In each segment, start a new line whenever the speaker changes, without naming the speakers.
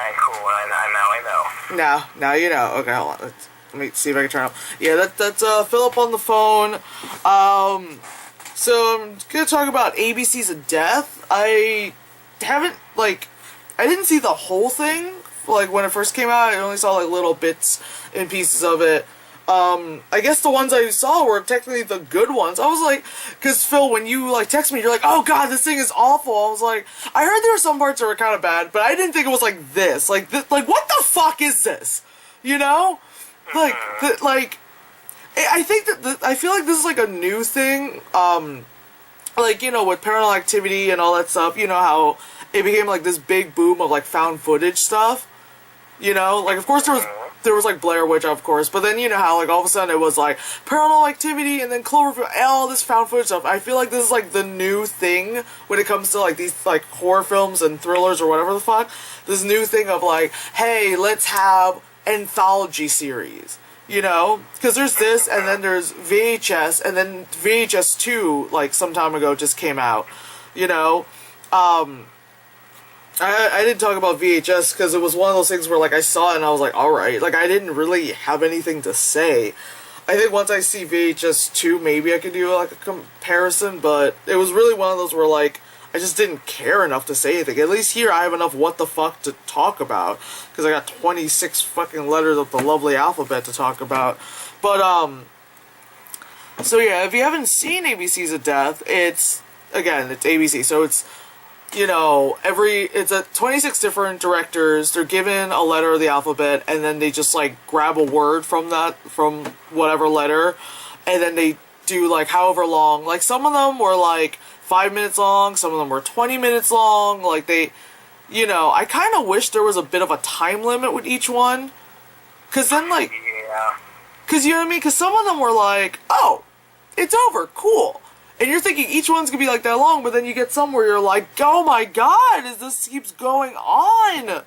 Alright, cool. Now I know.
Now you know. Okay, hold on. Let me see if I can turn up. Yeah, that's Philip on the phone. So I'm gonna talk about ABCs of Death. I didn't see the whole thing. Like, when it first came out, I only saw, like, little bits and pieces of it. I guess the ones I saw were technically the good ones. I was like, because Phil, when you, like, text me, you're like, oh god, this thing is awful. I was like, I heard there were some parts that were kind of bad, but I didn't think it was like this. Like, what the fuck is this? You know? I think that, I feel like this is, like, a new thing, like, you know, with Paranormal Activity and all that stuff, you know how it became, like, this big boom of, like, found footage stuff, you know? Like, of course, there was, like, Blair Witch, of course, but then, you know how, like, all of a sudden it was, like, Paranormal Activity and then Cloverfield, all this found footage stuff. I feel like this is, like, the new thing when it comes to, like, these, like, horror films and thrillers or whatever the fuck. This new thing of, like, hey, let's have anthology series. You know? Because there's this, and then there's VHS, and then VHS 2, like, some time ago just came out. You know? I didn't talk about VHS because it was one of those things where, like, I saw it and I was like, alright. Like, I didn't really have anything to say. I think once I see VHS 2, maybe I could do, like, a comparison, but it was really one of those where, like, I just didn't care enough to say anything. At least here I have enough what the fuck to talk about. Because I got 26 fucking letters of the lovely alphabet to talk about. But, so yeah, if you haven't seen ABCs of Death, it's ABC. So it's, you know, it's 26 different directors. They're given a letter of the alphabet, and then they just, like, grab a word from whatever letter, and then they do, like, however long. Like, some of them were, like, 5 minutes long, some of them were 20 minutes long, like, they, you know, I kind of wish there was a bit of a time limit with each one, because then, like,
yeah.
Because, you know what I mean, because some of them were like, oh, it's over, cool, and you're thinking each one's gonna be, like, that long, but then you get some where you're like, oh my god, as this keeps going on,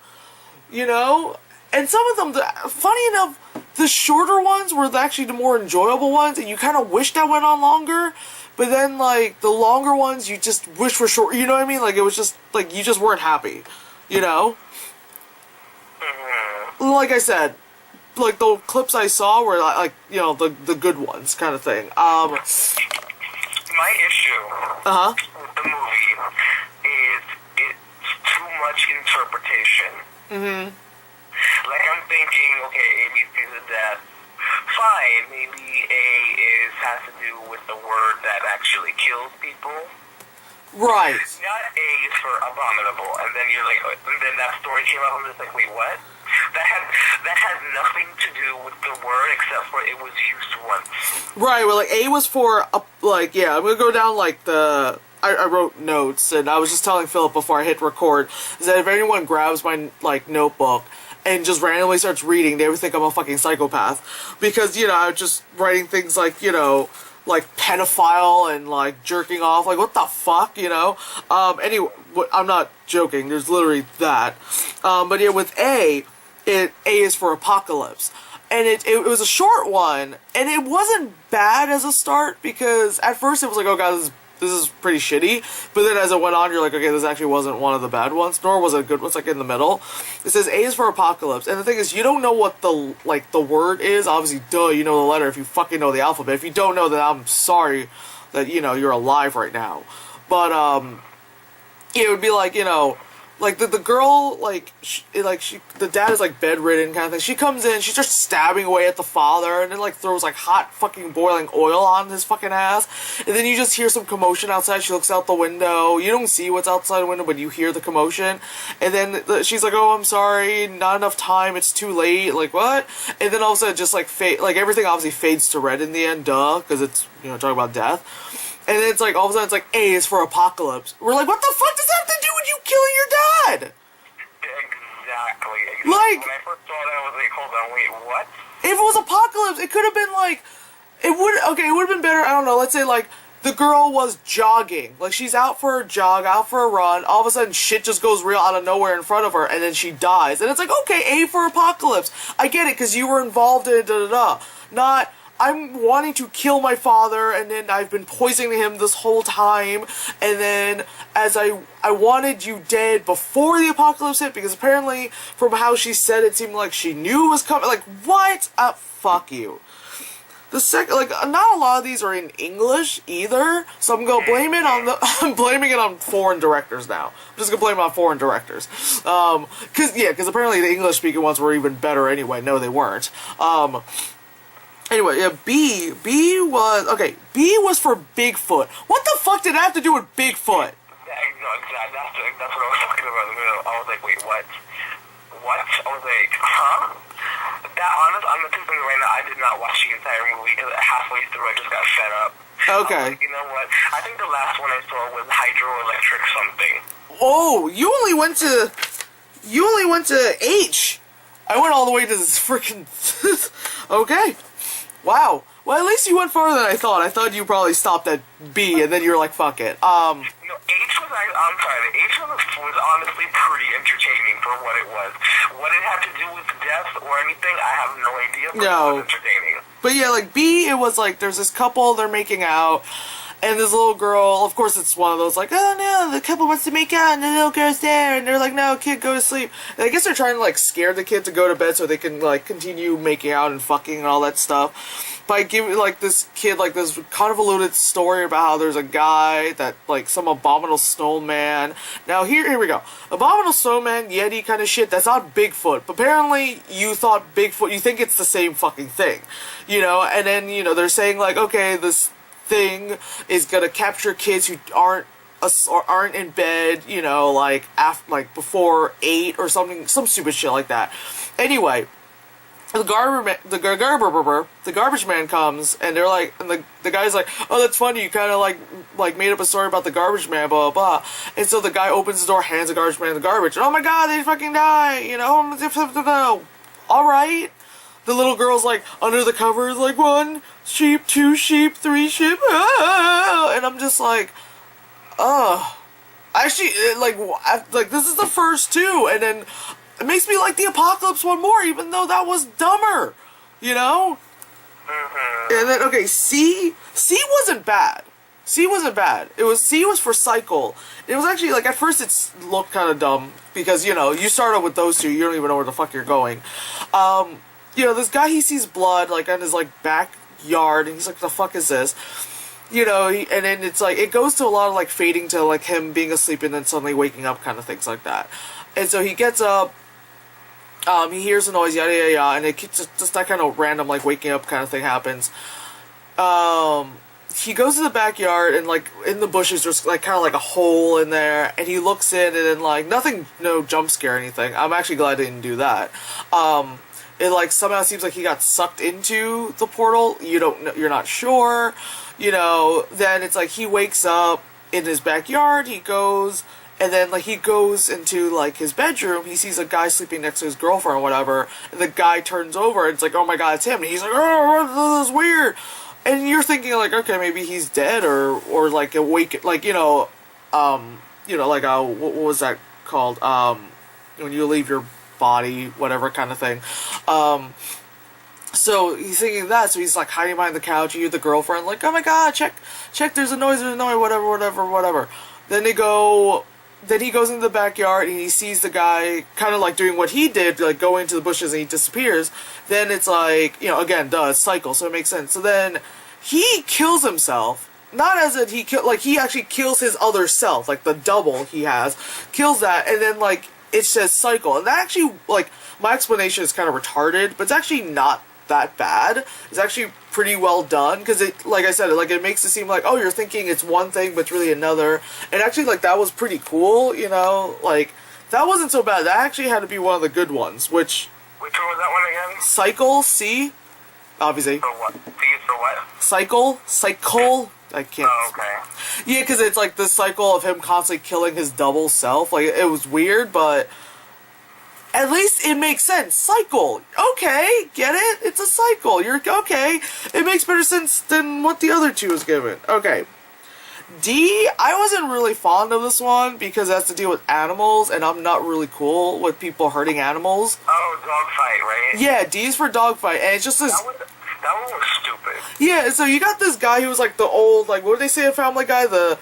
you know, and some of them, funny enough, the shorter ones were actually the more enjoyable ones, and you kind of wish that went on longer. But then, like, the longer ones, you just wish were short. You know what I mean? Like, it was just, like, you just weren't happy. You know? Like I said, like, the clips I saw were, like, you know, the good ones kind of thing.
My issue
Uh-huh.
with the movie is it's too much interpretation.
Mm-hmm.
Like, I'm thinking, okay, ABC's of Death. Fine, maybe has to do with the word that actually kills people.
Right.
Not A is for abominable, and then you're like, and then that story came out, and I'm just like, wait, what? That has nothing to do with the word except for it was used once. Right.
Well, like, A was for like, yeah. I'm gonna go down like I wrote notes, and I was just telling Philip before I hit record is that if anyone grabs my, like, notebook and just randomly starts reading, they would think I'm a fucking psychopath. Because, you know, I'm just writing things like, you know, like pedophile and, like, jerking off. Like, what the fuck, you know? Anyway, I'm not joking. There's literally that. But yeah, with A is for apocalypse. And it was a short one, and it wasn't bad as a start, because at first it was like, oh god, this is pretty shitty, but then as it went on, you're like, okay, this actually wasn't one of the bad ones, nor was it a good one. It's like in the middle. It says A is for apocalypse, and the thing is, you don't know what the word is. Obviously, duh, you know the letter if you fucking know the alphabet. If you don't know, then I'm sorry that, you know, you're alive right now. But, it would be like, you know, like, the girl, like, the dad is, like, bedridden kind of thing. She comes in, she starts stabbing away at the father, and then, like, throws, like, hot fucking boiling oil on his fucking ass. And then you just hear some commotion outside. She looks out the window. You don't see what's outside the window, but you hear the commotion. And then she's like, oh, I'm sorry, not enough time, it's too late. Like, what? And then all of a sudden, just, like, everything obviously fades to red in the end, duh, because it's, you know, talking about death. And then it's like, all of a sudden, it's like, A is for apocalypse. We're like, what the fuck does that have to do with you killing your dad?
Exactly.
Like,
when I first saw that, I was like, hold on, wait, what?
If it was apocalypse, it could have been like, it would have been better, I don't know, let's say, like, the girl was jogging. Like, she's out for a jog, out for a run, all of a sudden shit just goes real out of nowhere in front of her, and then she dies. And it's like, okay, A for apocalypse. I get it, because you were involved in it, da-da-da. Not, I'm wanting to kill my father, and then I've been poisoning him this whole time, and then as I wanted you dead before the apocalypse hit, because apparently from how she said it seemed like she knew it was coming. Like, what? Fuck you. The second, like, not a lot of these are in English either, so I'm gonna blame it on I'm blaming it on foreign directors now. I'm just gonna blame it on foreign directors. Cause apparently the English-speaking ones were even better anyway. No, they weren't. Anyway, yeah, B was for Bigfoot. What the fuck did that have to do with Bigfoot?
No, exactly. That's what I was talking about in the middle. I was like, wait, what? What? I was like, huh? I'm gonna tell you right now, I did not watch the entire movie because halfway through I just got fed up.
Okay.
Like, you know what? I think the last one I saw was hydroelectric something.
Oh, you only went to H. I went all the way to this freaking. Okay. Wow. Well, at least you went farther than I thought. I thought you probably stopped at B, and then you were like, fuck it.
No, H was, I'm sorry, the H was honestly pretty entertaining for what it was. What it had to do with death or anything, I have no idea, but it was entertaining.
But yeah, like, B, it was like, there's this couple, they're making out, and this little girl, of course it's one of those, like, oh no, the couple wants to make out, and the little girl's there, and they're like, no, kid, go to sleep. And I guess they're trying to, like, scare the kid to go to bed so they can, like, continue making out and fucking and all that stuff. By giving, like, this kid, like, this convoluted story about how there's a guy that, like, some abominable snowman. Now, here we go. Abominable snowman, Yeti kind of shit, that's not Bigfoot. But apparently, you thought Bigfoot, you think it's the same fucking thing. You know, and then, you know, they're saying, like, okay, this thing is gonna capture kids who aren't in bed, you know, like, before 8 or something, some stupid shit like that. Anyway, the garbage man comes, and they're like, and the guy's like, oh, that's funny, you kind of like made up a story about the garbage man, blah, blah, blah. And so the guy opens the door, hands the garbage man the garbage, and oh my god, they fucking die, you know, alright. The little girl's like, under the covers, like, 1 sheep, 2 sheep, 3 sheep, ah! And I'm just like, actually, like, this is the first 2, and then it makes me like the Apocalypse one more, even though that was dumber, you know? And then, okay, C wasn't bad. C was for Cycle. It was actually, like, at first it looked kind of dumb, because, you know, you start out with those 2, you don't even know where the fuck you're going. You know, this guy, he sees blood, like, on his, like, backyard, and he's like, the fuck is this? You know, and then it's like, it goes to a lot of, like, fading to, like, him being asleep and then suddenly waking up kind of things like that. And so he gets up, he hears a noise, yada yada yada, and it just that kind of random, like, waking up kind of thing happens. He goes to the backyard, and, like, in the bushes, there's, like, kind of like a hole in there, and he looks in, and then, like, no jump scare or anything. I'm actually glad they didn't do that. It, like, somehow seems like he got sucked into the portal. You're not sure. You know, then it's like he wakes up in his backyard, he goes, and then, like, he goes into, like, his bedroom, he sees a guy sleeping next to his girlfriend or whatever, and the guy turns over, and it's like, oh my god, it's him, and he's like, oh, this is weird. And you're thinking, like, okay, maybe he's dead, or like, awake, like, like, what was that called, when you leave your body, whatever kind of thing. So he's thinking that, so he's like hiding behind the couch, you hear the girlfriend, like, oh my god, check, there's a noise, whatever. Then he goes into the backyard, and he sees the guy kind of like doing what he did, like go into the bushes, and he disappears. Then it's like, you know, again, it's Cycle, so it makes sense. So then he kills himself, not as in he actually kills his other self, like the double he has, kills that, and then, like, it says Cycle. And that actually, like, my explanation is kind of retarded, but it's actually not that bad. It's actually pretty well done, because it, like I said, it makes it seem like, oh, you're thinking it's one thing, but it's really another. And actually, like, that was pretty cool, you know? Like, that wasn't so bad. That actually had to be one of the good ones, which
one was that one again?
Cycle, C, obviously.
For what? C for what?
Cycle. I can't.
Oh, okay.
Yeah, because it's like the cycle of him constantly killing his double self. Like, it was weird, but at least it makes sense. Cycle. Okay, get it? It's a cycle. You're okay. It makes better sense than what the other 2 was given. Okay. D, I wasn't really fond of this one because it has to deal with animals, and I'm not really cool with people hurting animals.
Oh, dogfight, right?
Yeah, D is for dogfight, and it's just this.
That one was stupid.
Yeah, so you got this guy who was like the old, like, what did they say in Family Guy? The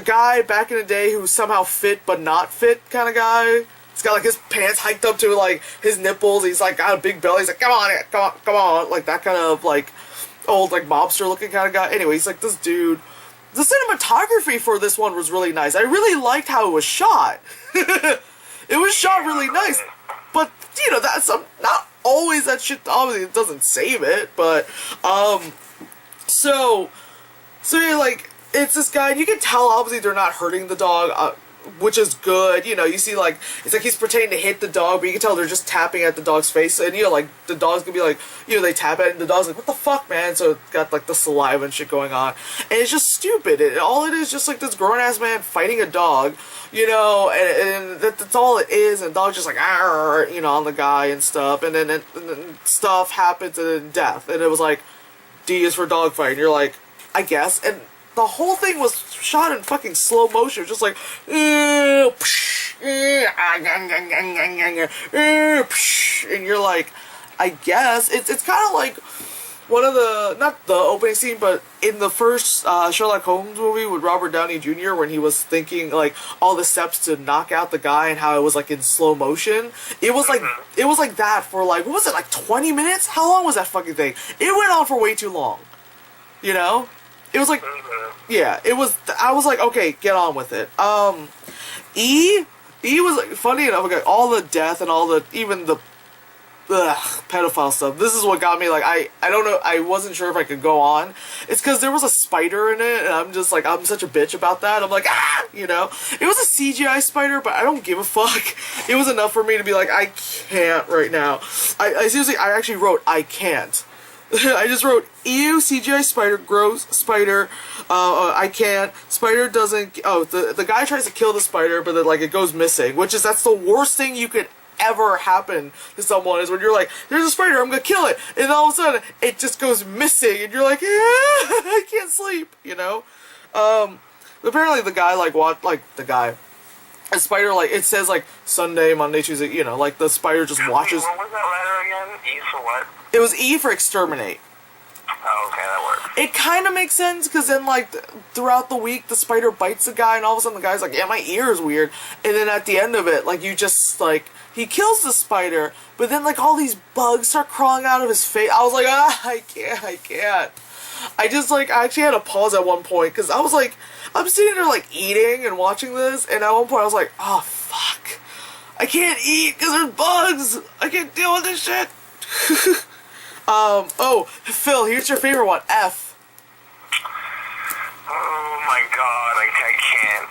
guy back in the day who was somehow fit but not fit kind of guy. He's got like his pants hiked up to like his nipples. He's like got a big belly. He's like, come on, come on, come on. Like that kind of like old like mobster looking kind of guy. Anyway, he's like this dude. The cinematography for this one was really nice. I really liked how it was shot. It was shot really nice. But, you know, that's not always that shit, obviously it doesn't save it, but, so yeah, like, it's this guy, and you can tell, obviously, they're not hurting the dog, which is good, you know, you see, like, it's like he's pretending to hit the dog, but you can tell they're just tapping at the dog's face, and, you know, like, the dog's gonna be like, you know, they tap at it, and the dog's like, what the fuck, man, so it's got, like, the saliva and shit going on, and it's just stupid, all it is just, like, this grown-ass man fighting a dog, you know, and that's all it is, and the dog's just like, arr, you know, on the guy and stuff, and then stuff happens, and then death, and it was like, D is for dogfight, and you're like, I guess, and the whole thing was shot in fucking slow motion, just like, and you're like, I guess, it's kind of like one of the, not the opening scene, but in the first Sherlock Holmes movie with Robert Downey Jr. when he was thinking, like, all the steps to knock out the guy and how it was, like, in slow motion. It was like that for, like, what was it, like, 20 minutes? How long was that fucking thing? It went on for way too long. You know? It was like, yeah, it was, I was like, okay, get on with it. E was, like, funny enough, okay, all the death and all the, even the, pedophile stuff. This is what got me, like, I don't know, I wasn't sure if I could go on. It's because there was a spider in it, and I'm just like, I'm such a bitch about that. I'm like, ah, you know? It was a CGI spider, but I don't give a fuck. It was enough for me to be like, I can't right now. I seriously, I actually wrote, I can't. I just wrote, ew, CGI spider, gross, spider, I can't, spider doesn't, oh, the guy tries to kill the spider, but then, like, it goes missing, which is, that's the worst thing you could ever happen to someone, is when you're like, there's a spider, I'm gonna kill it, and all of a sudden, it just goes missing, and you're like, I can't sleep, you know? Apparently the guy, like, a spider, like, it says, like, Sunday, Monday, Tuesday, you know, like, the spider just watches.
What was that letter again? E for what?
It was E for exterminate.
Oh, okay, that works.
It kind of makes sense, because then, like, throughout the week, the spider bites the guy, and all of a sudden the guy's like, yeah, my ear is weird, and then at the end of it, like, you just, like, he kills the spider, but then, like, all these bugs start crawling out of his face. I was like, I can't. I just, like, I actually had to pause at one point, because I was like, I'm sitting there, like, eating and watching this, and at one point I was like, oh, fuck. I can't eat, because there's bugs. I can't deal with this shit. Oh, Phil, here's your favorite one, F.
Oh my god, I can't.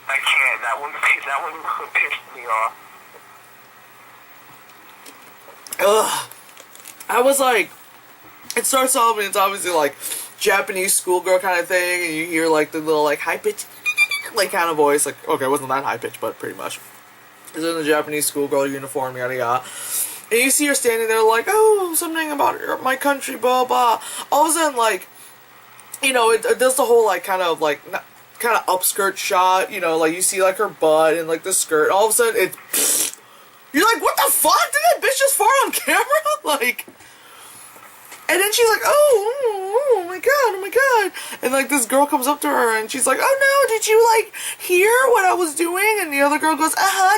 I can't. That one pissed me off.
Ugh. I was like, it starts off and it's obviously like Japanese schoolgirl kind of thing, and you hear like the little like high pitch, like kind of voice, like, okay, it wasn't that high pitch, but pretty much. It's in the Japanese schoolgirl uniform, yada yada. And you see her standing there like, oh, something about my country, blah, blah. All of a sudden, like, you know, it does the whole, like, kind of upskirt shot, you know, like, you see, like, her butt and, like, the skirt. All of a sudden, you're like, what the fuck? Did that bitch just fart on camera? Like, and then she's like, oh my god. And, like, this girl comes up to her and she's like, oh, no, did you, like, hear what I was doing? And the other girl goes,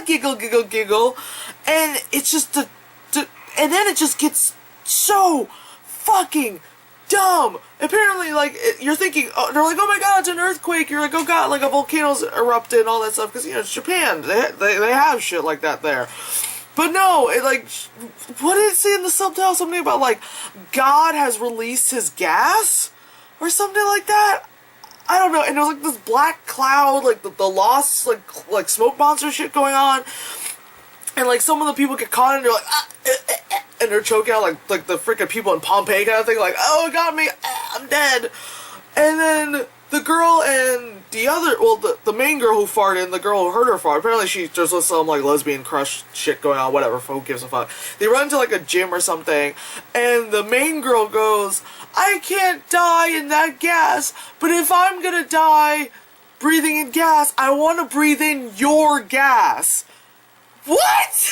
giggle, giggle, giggle. And it's just and then it just gets so fucking dumb. Apparently, like, you're thinking, they're like, oh my god, it's an earthquake. You're like, oh god, like a volcano's erupted and all that stuff. Because, you know, it's Japan. They have shit like that there. But no, it, like, what did it say in the subtitle? Something about, like, God has released his gas? Or something like that? I don't know. And there was, like, this black cloud, like, the lost, like smoke monster shit going on. And, like, some of the people get caught and they're like, and they're choking out, like the freaking people in Pompeii kind of thing, like, oh, it got me, I'm dead. And then the girl and the other, well, the main girl who farted and the girl who heard her fart, apparently there's some, like, lesbian crush shit going on, whatever, who gives a fuck. They run to, like, a gym or something, and the main girl goes, I can't die in that gas, but if I'm gonna die breathing in gas, I want to breathe in your gas. What?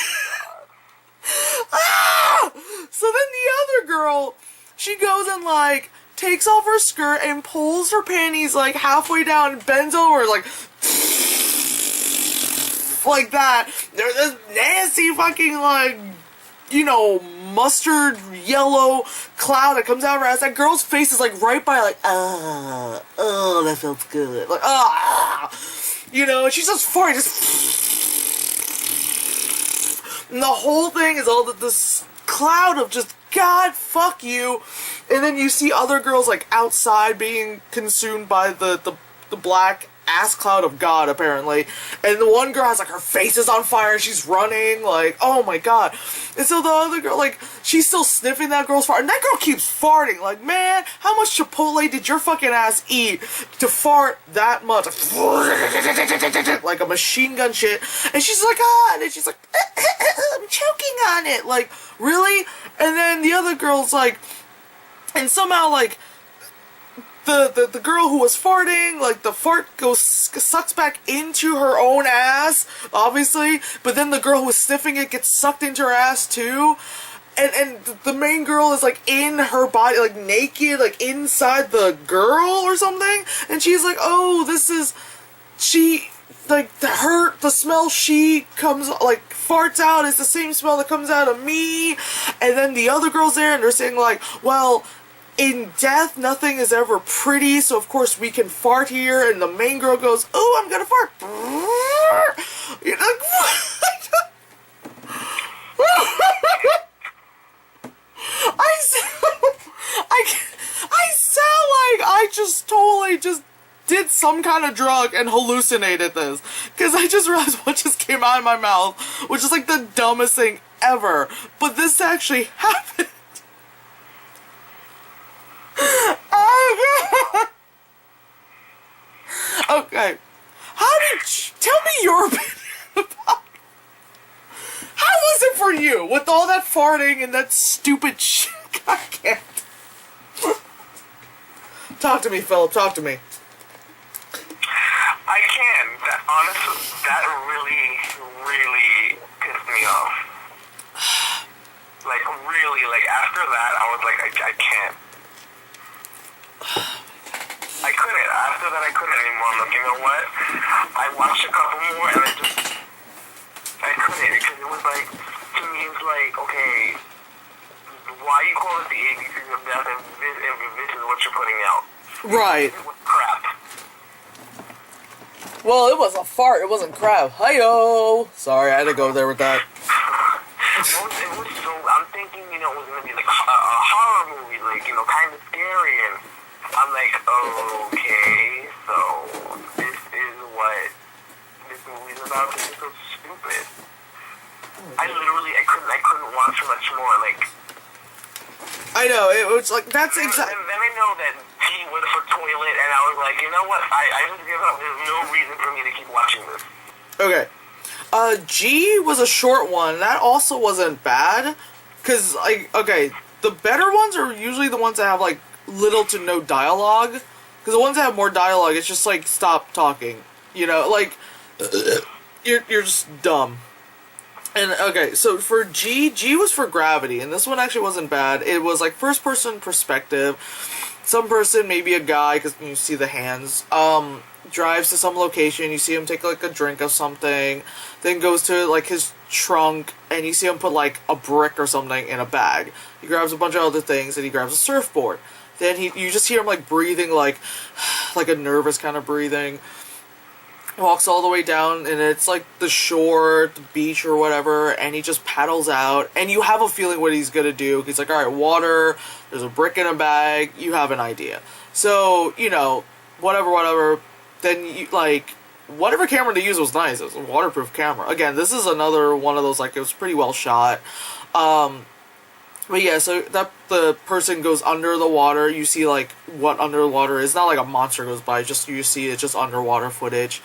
Ah! So then the other girl, she goes and, like, takes off her skirt and pulls her panties, like, halfway down and bends over, like that. There's this nasty fucking, like, you know, mustard yellow cloud that comes out of her ass. That girl's face is, like, right by, like, oh, that felt good. Like, you know, and she's just farting, and the whole thing is all this cloud of just, God, fuck you. And then you see other girls, like, outside being consumed by the black ass cloud of God, apparently. And the one girl has, like, her face is on fire, she's running, like, oh my god. And so the other girl, like, she's still sniffing that girl's fart, and that girl keeps farting. Like, man, how much Chipotle did your fucking ass eat to fart that much? Like a machine gun shit. And she's like, and then she's like, I'm choking on it. Like, really? And then the other girl's like, and somehow, like, the girl who was farting, like, the fart sucks back into her own ass, obviously, but then the girl who was sniffing it gets sucked into her ass, too, and the main girl is, like, in her body, like, naked, like, inside the girl or something, and she's like, oh, this is, she, like, the smell she comes, like, farts out is the same smell that comes out of me, and then the other girl's there, and they're saying, like, well, in death, nothing is ever pretty, so of course we can fart here, and the main girl goes, oh, I'm gonna fart. You're like, I sound like I just totally just did some kind of drug and hallucinated this, because I just realized what just came out of my mouth, which is like the dumbest thing ever, but this actually happened. Okay. Tell me your opinion about, how was it for you with all that farting and that stupid shit? I can't. Talk to me, Philip, talk to me.
I can. Honestly, that really pissed me off. Like, really, like, after that, I was like, I can't. I couldn't. After that, I couldn't anymore. I'm like, you know what? I watched a couple more, and I couldn't, because it was like, to me, it's like, okay, why you call it the ABCs of death if this is what you're putting out?
Right.
It was crap.
Well, it was a fart. It wasn't crap. Hi-yo. Sorry, I had to go there with that.
It was so, I'm thinking, you know, it was going to be like a horror movie, like, you know, kind of scary, and I'm like, okay, so this is what this movie's about. This is so stupid. I couldn't watch much more, like.
I know, it was like, that's exactly.
Then I know that T was for toilet, and I was like, you know what, I just give up. There's no reason for me to keep watching this.
Okay. G was a short one. That also wasn't bad. Because, like, okay, the better ones are usually the ones that have, like, little to no dialogue. Because the ones that have more dialogue, it's just, like, stop talking. You know, like, you're just dumb. And, okay, so for G was for gravity. And this one actually wasn't bad. It was, like, first-person perspective. Some person, maybe a guy, because you see the hands, drives to some location, you see him take, like, a drink of something, then goes to, like, his trunk, and you see him put, like, a brick or something in a bag. He grabs a bunch of other things, and he grabs a surfboard. Then you just hear him, like, breathing, like a nervous kind of breathing. Walks all the way down, and it's, like, the shore, the beach, or whatever, and he just paddles out, and you have a feeling what he's gonna do. He's like, alright, water, there's a brick in a bag, you have an idea. So, you know, whatever, then you, like, whatever camera they used was nice. It was a waterproof camera. Again, this is another one of those, like, it was pretty well shot. But yeah, so that the person goes under the water. You see, like, what underwater is. Not like a monster goes by, just you see it's just underwater footage.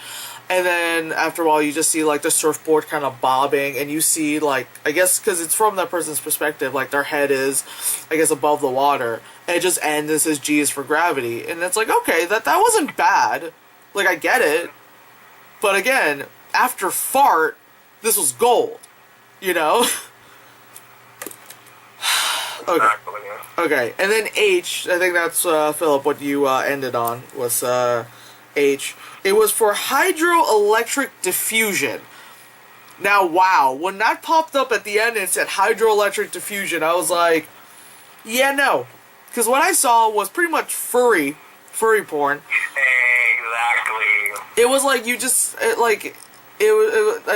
And then after a while, you just see, like, the surfboard kind of bobbing, and you see, like, I guess because it's from that person's perspective, like, their head is, I guess, above the water. And it just ends and says G is for gravity. And it's like, okay, that wasn't bad. Like, I get it. But again, after fart, this was gold. You know?
Exactly.
Okay, and then H, I think that's, Philip, what you ended on, was H. It was for hydroelectric diffusion. Now, wow, when that popped up at the end and it said hydroelectric diffusion, I was like, yeah, no. Because what I saw was pretty much furry porn.
Exactly.
It was like you just, at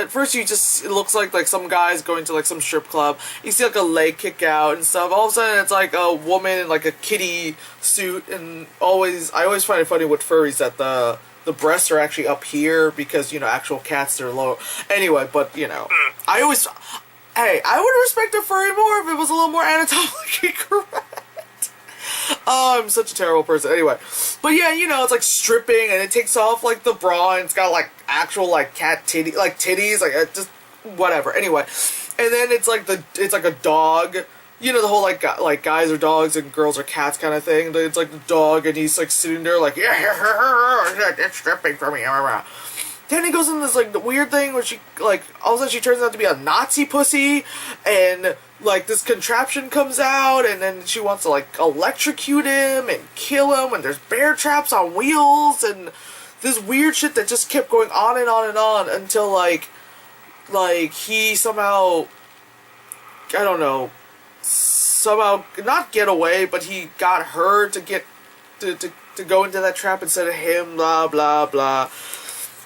first it looks like some guys going to like some strip club. You see like a leg kick out and stuff. All of a sudden it's like a woman in like a kitty suit, and I always find it funny with furries that the breasts are actually up here because, you know, actual cats, they're low. Anyway, but you know, I would respect a furry more if it was a little more anatomically correct. Oh, I'm such a terrible person. Anyway, but yeah, you know, it's like stripping, and it takes off like the bra, and it's got like actual like cat titties, like just whatever. Anyway, and then it's like a dog. You know, the whole like guys are dogs and girls are cats kind of thing. It's like the dog, and he's like sitting there like, yeah, it's stripping for me. Then he goes in this like weird thing where she like all of a sudden she turns out to be a Nazi pussy, and like this contraption comes out, and then she wants to like electrocute him and kill him, and there's bear traps on wheels, and this weird shit that just kept going on and on and on until like he somehow, I don't know, somehow not get away, but he got her to get to go into that trap instead of him, blah blah blah.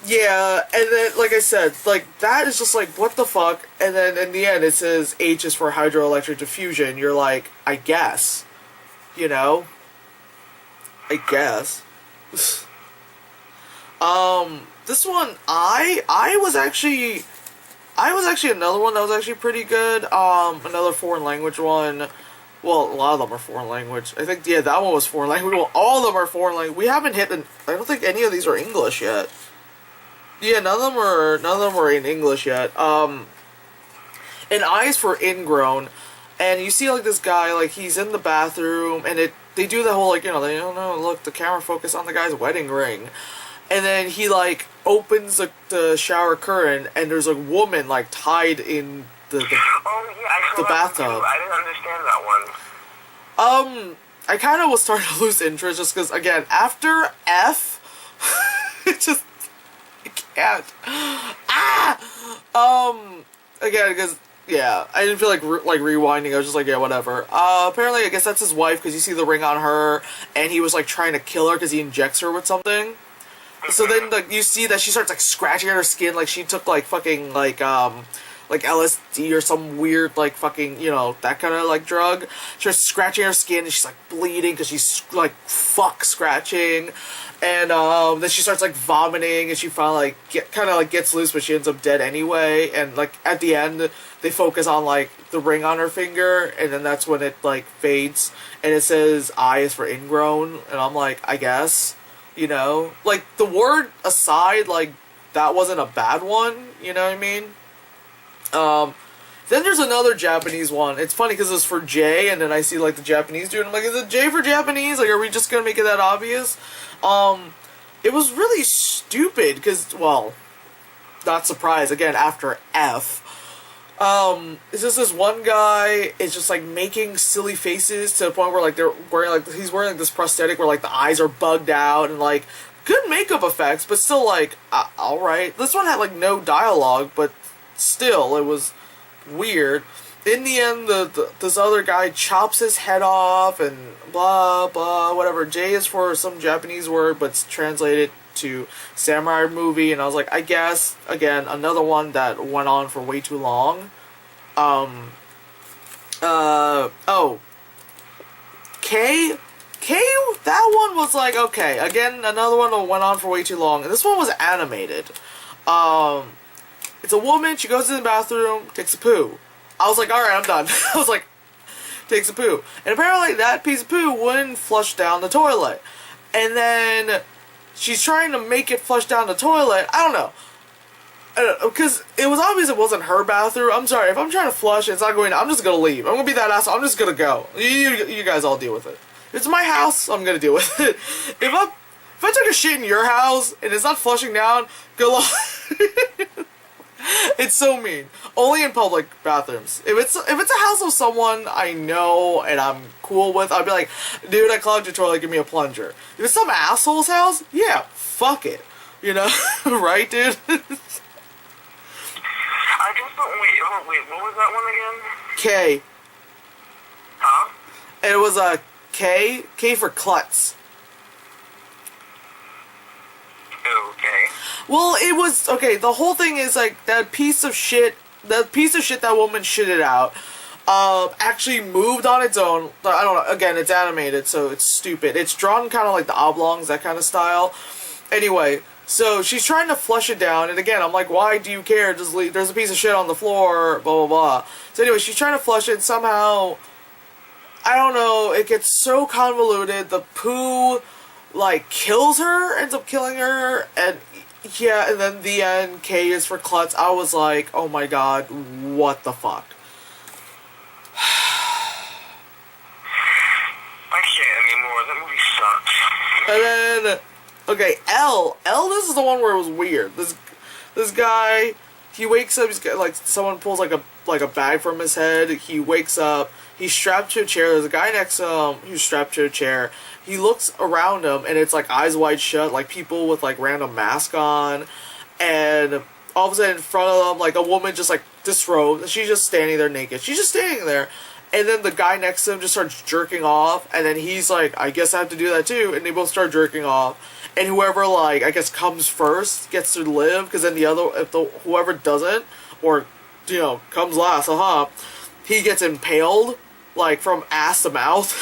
Yeah, and then, like I said, like, that is just like, what the fuck? And then, in the end, it says H is for hydroelectric diffusion. You're like, I guess. You know? I guess. This one, I was actually another one that was actually pretty good. Another foreign language one. Well, a lot of them are foreign language. I think, yeah, that one was foreign language. Well, all of them are foreign language. We haven't hit, I don't think any of these are English yet. Yeah, none of them are in English yet. And I is for ingrown, and you see like this guy, like he's in the bathroom, and they do the whole like, you know, they don't know, look, the camera focus on the guy's wedding ring, and then he like opens the shower curtain, and there's a woman like tied in the bathtub.
I didn't understand that one.
I kind of was starting to lose interest just because, again, after F, it just. Can't. Again, because, yeah, I didn't feel like rewinding. I was just like, yeah, whatever. Apparently, I guess that's his wife, because you see the ring on her, and he was, like, trying to kill her because he injects her with something. So then, like, you see that she starts, like, scratching at her skin, like she took, like, fucking, like LSD or some weird, like, fucking, you know, that kind of, like, drug. She starts scratching her skin, and she's, like, bleeding because she's, like, scratching. And then she starts like vomiting, and she finally like gets loose, but she ends up dead anyway. And like at the end, they focus on like the ring on her finger, and then that's when it like fades, and it says I is for ingrown, and I'm like, I guess, you know, like the word aside, like that wasn't a bad one, you know what I mean? Then there's another Japanese one. It's funny because it's for J, and then I see like the Japanese dude, and I'm like, is it J for Japanese? Like, are we just gonna make it that obvious? It was really stupid, because, well, not surprised, again, after F. It's just this one guy is just, like, making silly faces to the point where, like, he's wearing, like, this prosthetic where, like, the eyes are bugged out, and, like, good makeup effects, but still, like, alright. This one had, like, no dialogue, but still, it was weird. In the end, this other guy chops his head off, and blah, blah, whatever. J is for some Japanese word, but it's translated to samurai movie, and I was like, I guess, again, another one that went on for way too long. K, that one was like, okay, again, another one that went on for way too long, and this one was animated. It's a woman, she goes to the bathroom, takes a poo. I was like, alright, I'm done. I was like, takes a poo. And apparently that piece of poo wouldn't flush down the toilet. And then she's trying to make it flush down the toilet. I don't know. Because it was obvious it wasn't her bathroom. I'm sorry, if I'm trying to flush and it's not going, I'm just gonna leave. I'm gonna be that asshole. I'm just gonna go. You guys all deal with it. It's my house, I'm gonna deal with it. If I took a shit in your house and it's not flushing down, good luck. It's so mean. Only in public bathrooms. If it's a house of someone I know and I'm cool with, I'll be like, dude, I clogged your toilet, give me a plunger. If it's some asshole's house, yeah, fuck it. You know? Right, dude?
I just don't, wait, what was that one again?
K.
Huh?
It was a K for klutz.
Okay.
Well, it was, okay, the whole thing is, like, that piece of shit that woman shitted out, actually moved on its own. I don't know, again, it's animated, so it's stupid. It's drawn kind of like the oblongs, that kind of style. Anyway, so she's trying to flush it down, and again, I'm like, why do you care? Just leave, there's a piece of shit on the floor, blah, blah, blah. So anyway, she's trying to flush it, and somehow, I don't know, it gets so convoluted, the poo, like, kills her, ends up killing her, and yeah, and then the end, K is for klutz. I was like, oh my god, what the fuck?
I can't anymore, that movie sucks.
And then, okay, L, this is the one where it was weird. This guy, he wakes up, he's got, like, someone pulls, like a bag from his head, he wakes up, he's strapped to a chair, there's a guy next to him who's strapped to a chair, he looks around him, and it's, like, eyes wide shut, like, people with, like, random mask on, and all of a sudden in front of them, like, a woman just, like, disrobed, and she's just standing there naked, she's just standing there, and then the guy next to him just starts jerking off, and then he's like, I guess I have to do that too, and they both start jerking off, and whoever, like, I guess comes first gets to live, because then whoever doesn't, or, you know, comes last, he gets impaled, like, from ass to mouth.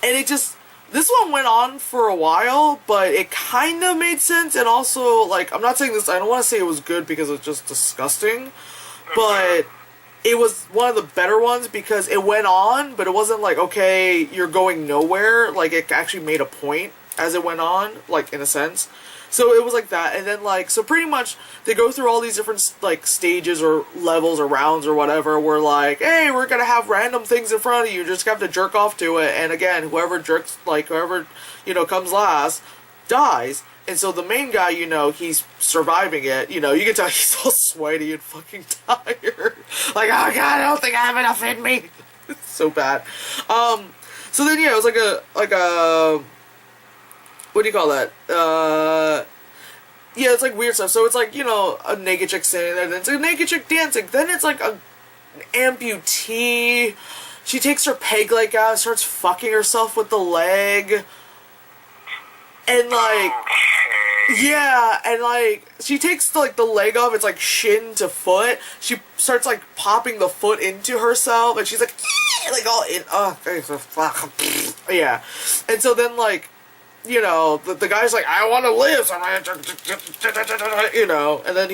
And it just, this one went on for a while, but it kind of made sense, and also, like, I'm not saying this, I don't want to say it was good because it's just disgusting, but it was one of the better ones because it went on, but it wasn't like, okay, you're going nowhere, like, it actually made a point as it went on, like, in a sense. So it was like that, and then, like, so pretty much they go through all these different, like, stages or levels or rounds or whatever, where, like, hey, we're gonna have random things in front of you, just have to jerk off to it, and again, whoever, you know, comes last, dies, and so the main guy, you know, he's surviving it, you know, you can tell he's all sweaty and fucking tired, like, oh god, I don't think I have enough in me, it's so bad. So then, yeah, it was like a, what do you call that? Yeah, it's like weird stuff. So it's like, you know, a naked chick sitting there, then it's a naked chick dancing, then it's like an amputee. She takes her peg leg out and starts fucking herself with the leg. And like, yeah, and like, she takes like the leg off, it's like shin to foot. She starts like popping the foot into herself, and she's like, like all in, yeah. And so then like, you know, the guy's like, I want to live, so I'm gonna, you know, and then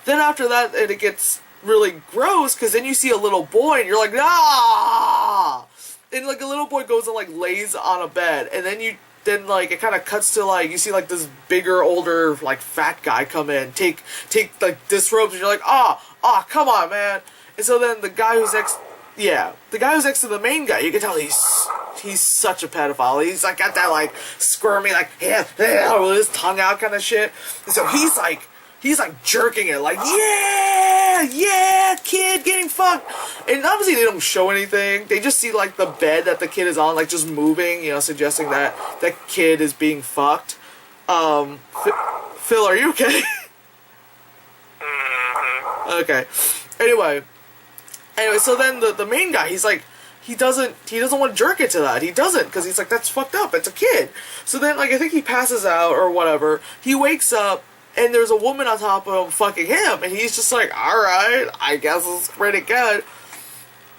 then after that, it gets really gross, because then you see a little boy, and you're like, ah! And, like, a little boy goes and, like, lays on a bed, and then like, it kind of cuts to, like, you see, like, this bigger, older, like, fat guy come in, take, like, disrobes, and you're like, come on, man. And so then the guy who's next to the main guy, you can tell he's such a pedophile. He's like got that like squirmy like with his tongue out kind of shit. And so he's like jerking it like yeah kid getting fucked. And obviously they don't show anything. They just see like the bed that the kid is on like just moving, you know, suggesting that that kid is being fucked. Phil, are you okay? Okay. Anyway, so then the main guy, he's like, he doesn't want to jerk it to that. He doesn't, because he's like, that's fucked up. It's a kid. So then, like, I think he passes out or whatever. He wakes up, and there's a woman on top of him fucking him, and he's just like, alright, I guess it's pretty good.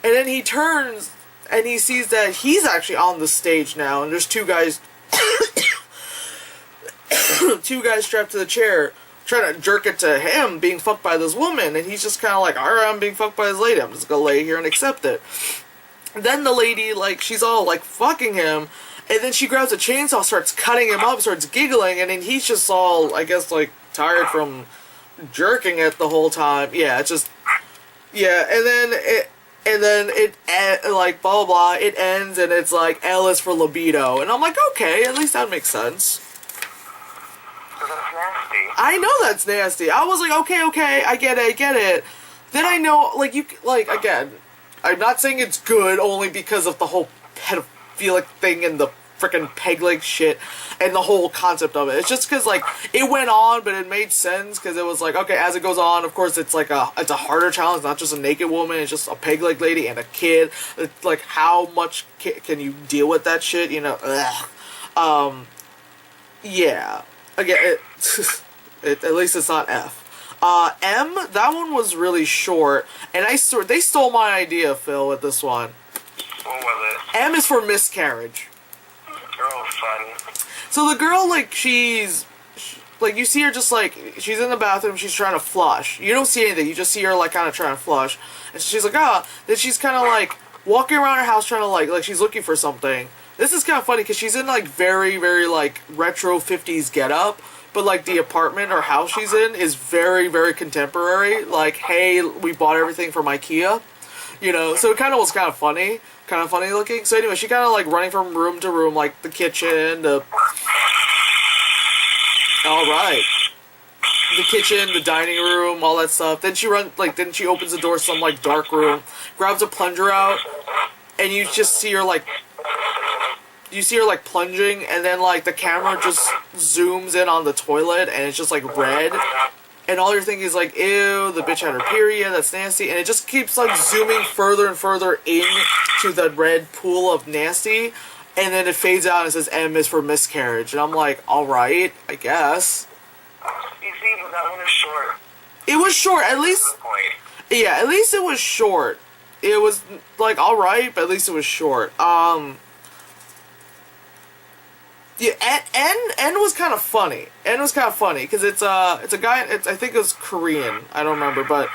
And then he turns, and he sees that he's actually on the stage now, and there's two guys strapped to the chair, trying to jerk it to him being fucked by this woman, and he's just kind of like, alright, I'm being fucked by this lady, I'm just gonna lay here and accept it. And then the lady, like, she's all, like, fucking him, and then she grabs a chainsaw, starts cutting him up, starts giggling, and then he's just all, I guess, like, tired from jerking it the whole time. Yeah, it's just, yeah, and then it, like, blah, blah, blah, it ends, and it's like, L is for libido, and I'm like, okay, at least that makes sense.
Was that a snack? nasty.
I know that's nasty. I was like, okay, I get it. Then I know, like, again, I'm not saying it's good only because of the whole pedophilic thing and the frickin' peg leg shit and the whole concept of it. It's just because, like, it went on, but it made sense because it was like, okay, as it goes on, of course, it's like it's a harder challenge, not just a naked woman, it's just a peg leg lady and a kid. It's like, how much can you deal with that shit, you know? Ugh. Yeah. Again, at least it's not F. M, that one was really short, and they stole my idea, Phil, with this one.
What was it?
M is for miscarriage.
Oh, funny.
So the girl, like, like, you see her just, like, she's in the bathroom, she's trying to flush. You don't see anything, you just see her, like, kind of trying to flush. And she's like, then she's kind of, like, walking around her house trying to, like, she's looking for something. This is kind of funny, because she's in, like, very, very, like, retro 50s getup. But, like, the apartment or house she's in is very, very contemporary. Like, hey, we bought everything from IKEA. You know, so it kind of was kind of funny looking. So anyway, she kind of, like, running from room to room, like, the kitchen, alright. The kitchen, the dining room, all that stuff. Then she opens the door to some, like, dark room, grabs a plunger out, and you just see her, like, plunging, and then, like, the camera just zooms in on the toilet, and it's just, like, red. And all you're thinking is, like, ew, the bitch had her period, that's nasty. And it just keeps, like, zooming further and further into the red pool of nasty. And then it fades out and it says M is for miscarriage. And I'm like, alright, I guess.
You see, but that one is short.
It was short, at least. Yeah, at least it was short. It was, like, alright, but at least it was short. Yeah, N was kind of funny. N was kind of funny because it's a guy. I think it was Korean. I don't remember, but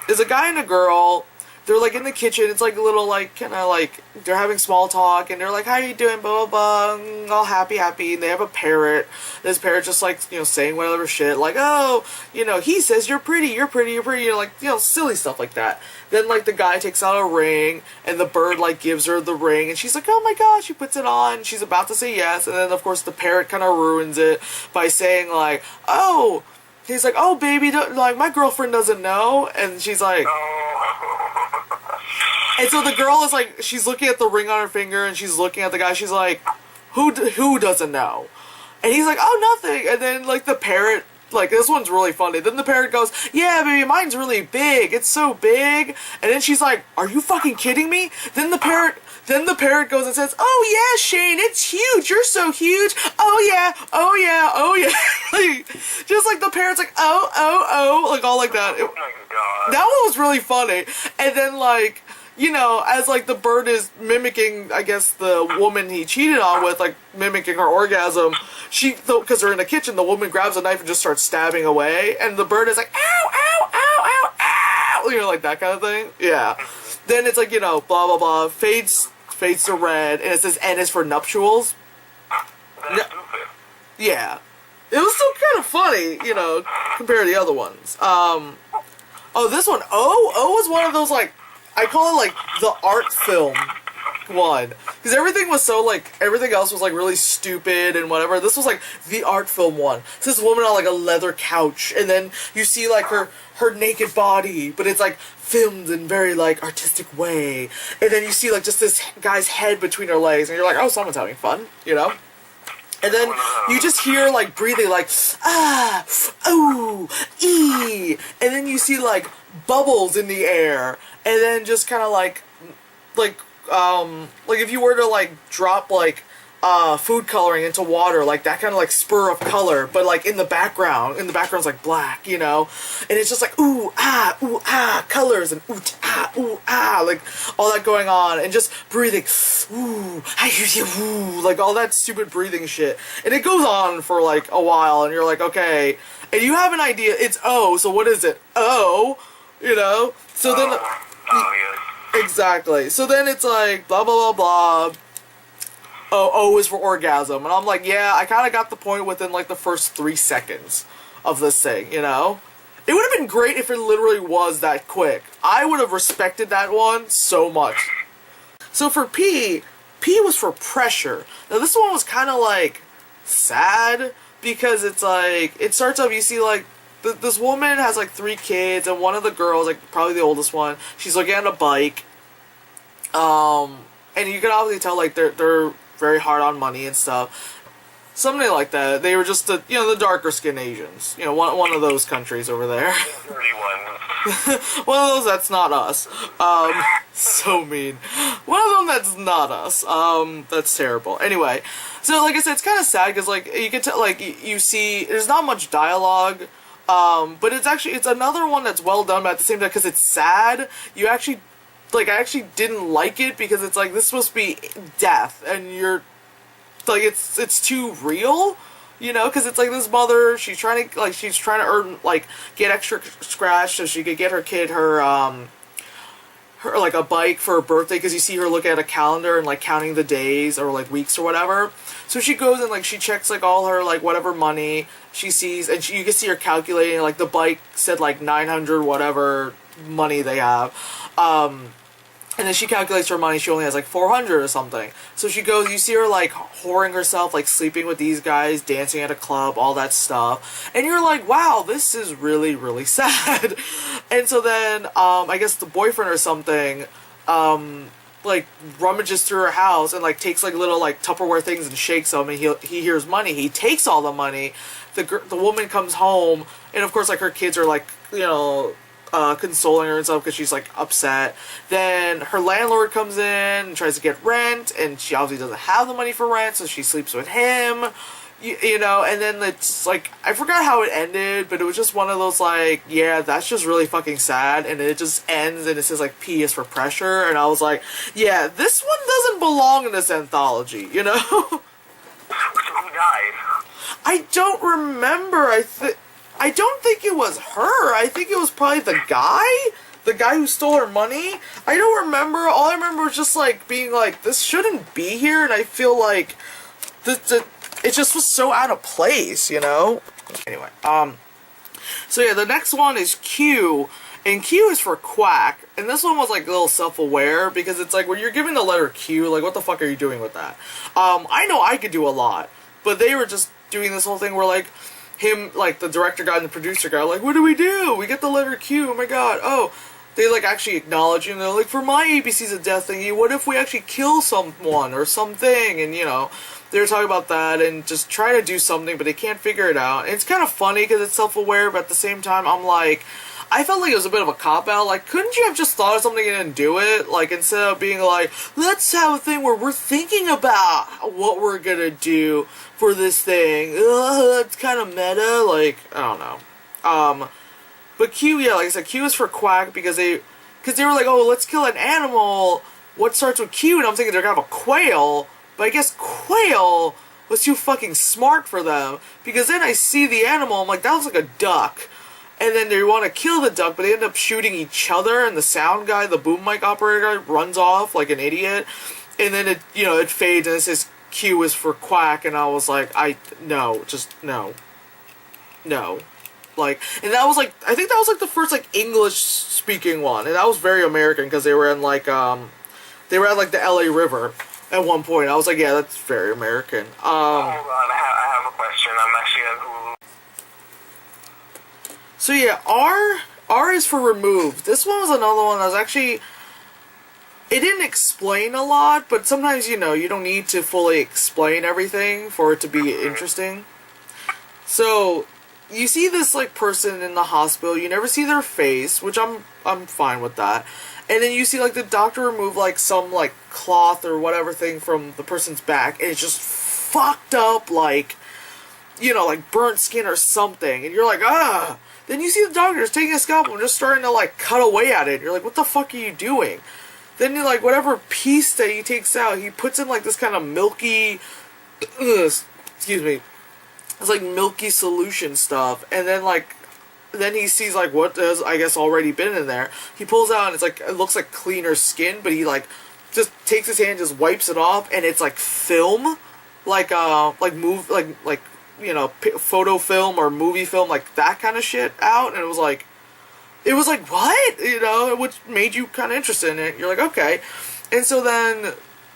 it's a guy and a girl. They're like in the kitchen. It's like a little like kind of like they're having small talk and they're like, "How you doing?" Blah blah blah. All happy. And they have a parrot. This parrot just like saying whatever shit like, "Oh, he says you're pretty. You're pretty. You're pretty." Like silly stuff like that. Then like the guy takes out a ring and the bird like gives her the ring and she's like, "Oh my gosh!" She puts it on. She's about to say yes, and then of course the parrot kind of ruins it by saying like, "Oh." He's like, "Oh, baby, like my girlfriend doesn't know," and she's like, and so the girl is like, she's looking at the ring on her finger, and she's looking at the guy. She's like, "Who doesn't know?" And he's like, "Oh, nothing." And then like the parrot, like this one's really funny. Then the parrot goes, "Yeah, baby, mine's really big. It's so big." And then she's like, "Are you fucking kidding me?" Then the parrot goes and says, "Oh yeah, Shane, it's huge. You're so huge. Oh yeah, oh yeah, oh yeah." Like, just like the parrot's like, oh, like all like that.
Oh my god.
That one was really funny. And then like, as like the bird is mimicking, I guess, the woman he cheated on with, like mimicking her orgasm, because they're in the kitchen, the woman grabs a knife and just starts stabbing away, and the bird is like, "Ow, ow, ow, ow, ow," like that kind of thing. Yeah. Then it's like, blah, blah, blah, fades to red, and it says N is for nuptials.
That's stupid.
Yeah. It was still kind of funny, compared to the other ones. Oh, this one, O was one of those, like, I call it, like, the art film one. Because everything was so, like, everything else was, like, really stupid and whatever. This was, like, the art film one. It's this woman on, like, a leather couch, and then you see, like, her naked body, but it's, like, filmed in very, like, artistic way. And then you see, like, just this guy's head between her legs, and you're like, oh, someone's having fun, And then you just hear, like, breathing, like, ah, ooh, ee. And then you see, like, bubbles in the air. And then just kind of, like if you were to, like, drop, like, food coloring into water, like, that kind of, like, spur of color. But, like, in the background's, like, black, And it's just, like, ooh, ah, colors, and ooh, ah, like, all that going on, and just breathing, ooh, like, all that stupid breathing shit. And it goes on for, like, a while, and you're like, okay, and you have an idea, it's O, so what is it? O, So then, exactly, so then it's like, blah, blah, blah, blah, O is for orgasm, and I'm like, yeah, I kind of got the point within, like, the first 3 seconds of this thing, It would have been great if it literally was that quick. I would have respected that one so much. So for P was for pressure. Now this one was kind of, like, sad, because it's like, it starts off, you see like, this woman has like 3 kids, and one of the girls, like probably the oldest one, she's looking at a bike, and you can obviously tell like they're very hard on money and stuff. Something like that. They were just the, you know, the darker skinned Asians. You know, one of those countries over there. One of those that's not us. So mean. One of them that's not us. That's terrible. Anyway, so like I said, it's kind of sad because like you can tell, like you see, there's not much dialogue. But it's another one that's well done, but at the same time, because it's sad, you actually, like, I actually didn't like it because it's like, this is supposed to be death, and you're, like, it's too real, you know, because it's like this mother, she's trying to earn, like, get extra scratch so she could get her kid her like, a bike for her birthday, because you see her look at a calendar and, like, counting the days, or, like, weeks or whatever. So she goes and, like, she checks, like, all her, like, whatever money she sees, and you can see her calculating, like, the bike said, like, 900 whatever money they have. And then she calculates her money, she only has, like, 400 or something. So she goes, you see her, like, whoring herself, like, sleeping with these guys, dancing at a club, all that stuff. And you're like, wow, this is really, really sad. And so then, I guess the boyfriend or something, like, rummages through her house and, like, takes, like, little, like, Tupperware things and shakes them, and he hears money. He takes all the money. The woman comes home, and, of course, like, her kids are, like, you know, consoling her and stuff because she's, like, upset. Then her landlord comes in and tries to get rent, and she obviously doesn't have the money for rent, so she sleeps with him. You know, and then it's, like, I forgot how it ended, but it was just one of those, like, yeah, that's just really fucking sad, and it just ends, and it says, like, P is for pressure, and I was like, yeah, this one doesn't belong in this anthology, you know?
Who died?
I don't remember, I don't think it was her, I think it was probably the guy who stole her money. I don't remember, all I remember was just, like, being like, this shouldn't be here, and I feel like, it just was so out of place, you know? Anyway, so yeah, the next one is Q, and Q is for quack, and this one was, like, a little self-aware, because it's like, when you're giving the letter Q, like, what the fuck are you doing with that? I know I could do a lot, but they were just doing this whole thing where, like, him, like, the director guy and the producer guy, like, what do? We get the letter Q, oh my god, oh, they, like, actually acknowledge, you know, like, for my ABC's of Death thingy, what if we actually kill someone, or something, and, you know, they were talking about that and just try to do something, but they can't figure it out. And it's kind of funny because it's self-aware, but at the same time, I'm like, I felt like it was a bit of a cop-out. Like, couldn't you have just thought of something and do it? Like, instead of being like, let's have a thing where we're thinking about what we're gonna do for this thing. It's kind of meta. Like, I don't know. But Q, yeah, like I said, Q is for quack because they were like, oh, let's kill an animal. What starts with Q? And I'm thinking they're gonna have a quail. But I guess quail was too fucking smart for them, because then I see the animal, I'm like, that looks like a duck. And then they want to kill the duck, but they end up shooting each other, and the sound guy, the boom mic operator guy, runs off like an idiot. And then it, you know, it fades, and it says Q is for quack, and I was like, no. Like, and that was like, I think that was like the first like English speaking one, and that was very American, because they were in like, they were at like the LA River. At one point, I was like, yeah, that's very American.
Hold on, I have a question. I'm actually on Hulu.
So yeah, R is for removed. This one was another one that was actually, it didn't explain a lot, but sometimes, you know, you don't need to fully explain everything for it to be interesting. So, you see this, like, person in the hospital, you never see their face, which I'm fine with that. And then you see, like, the doctor remove, like, some, like, cloth or whatever thing from the person's back, and it's just fucked up, like, you know, like, burnt skin or something, and you're like, ah! Then you see the doctor taking a scalpel and just starting to, like, cut away at it, and you're like, what the fuck are you doing? Then, you like, whatever piece that he takes out, he puts in, like, this kind of milky, excuse me, it's, like, milky solution stuff, and then, like, then he sees, like, what has, I guess, already been in there. He pulls out, and it's, like, it looks like cleaner skin, but he, like, just takes his hand, just wipes it off, and it's, like, film. Like, you know, photo film or movie film, like, that kind of shit out, and it was, like, what? You know, which made you kind of interested in it. You're like, okay. And so then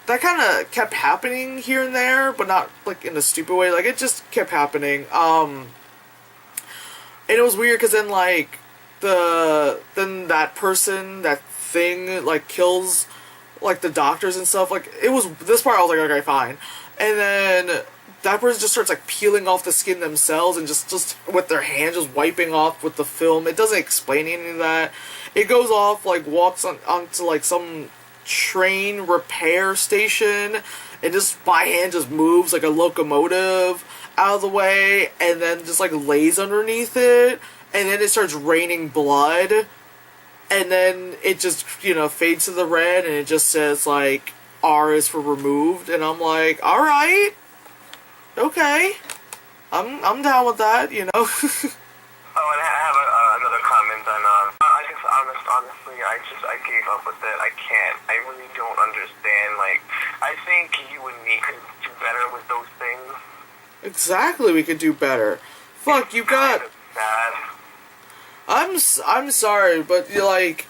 that kind of kept happening here and there, but not like in a stupid way. Like it just kept happening. And it was weird because then like then that person, that thing, like kills like the doctors and stuff. Like it was this part I was like, okay, fine. And then that person just starts like peeling off the skin themselves and just with their hands just wiping off with the film. It doesn't explain any of that. It goes off, like walks onto like some train repair station and just by hand just moves like a locomotive out of the way and then just like lays underneath it, and then it starts raining blood, and then it just, you know, fades to the red and it just says like R is for removed, and I'm like, alright, okay, I'm down with that, you know.
Oh, and I have another comment on, I guess honestly, I gave up with it. I can't. I really don't understand. Like, I think you and me could do better with those things.
Exactly, we could do better. Fuck, you got...
Bad.
I'm sorry, but you're like...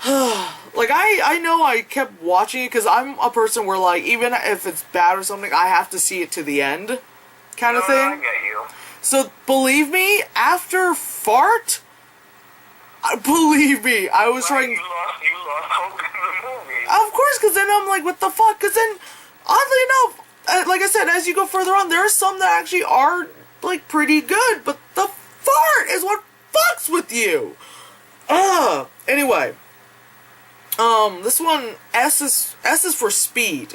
like, I know I kept watching it because I'm a person where, like, even if it's bad or something, I have to see it to the end kind of thing.
I get you.
So, believe me, after Fart, believe me, I was trying...
You lost hope in the movie.
Of course, because then I'm like, what the fuck? Because then, oddly enough, like I said, as you go further on, there are some that actually are, like, pretty good, but the fart is what fucks with you! Anyway. This one, S is for speed.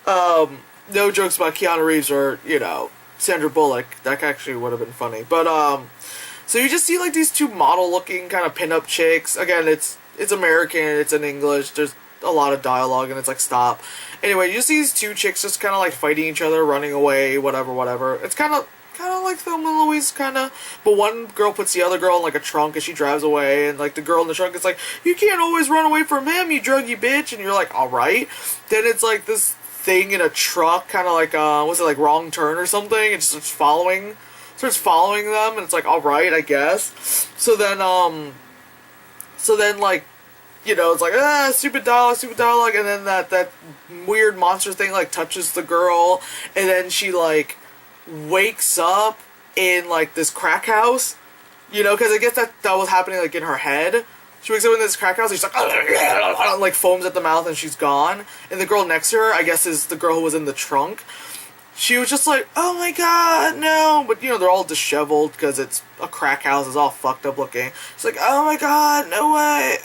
No jokes about Keanu Reeves or, you know, Sandra Bullock. That actually would have been funny. But, so you just see, like, these two model-looking kind of pin-up chicks. Again, it's American, it's in English, there's a lot of dialogue, and it's like, stop. Anyway, you see these two chicks just kind of, like, fighting each other, running away, whatever. It's kind of like Thelma and Louise, kind of. But one girl puts the other girl in, like, a trunk, and she drives away, and, like, the girl in the trunk is like, you can't always run away from him, you druggy bitch, and you're like, alright. Then it's, like, this thing in a truck, kind of like, was it, like, Wrong Turn or something? It just starts following them, and it's like, alright, I guess. So then, like, you know, it's like, stupid dialogue, and then that weird monster thing, like, touches the girl, and then she, like, wakes up in, like, this crack house, you know, because I guess that was happening, like, in her head. She wakes up in this crack house, and she's like, like, foams at the mouth, and she's gone. And the girl next to her, I guess, is the girl who was in the trunk. She was just like, oh my god, no. But, you know, they're all disheveled because it's a crack house. It's all fucked up looking. She's like, oh my god, no way.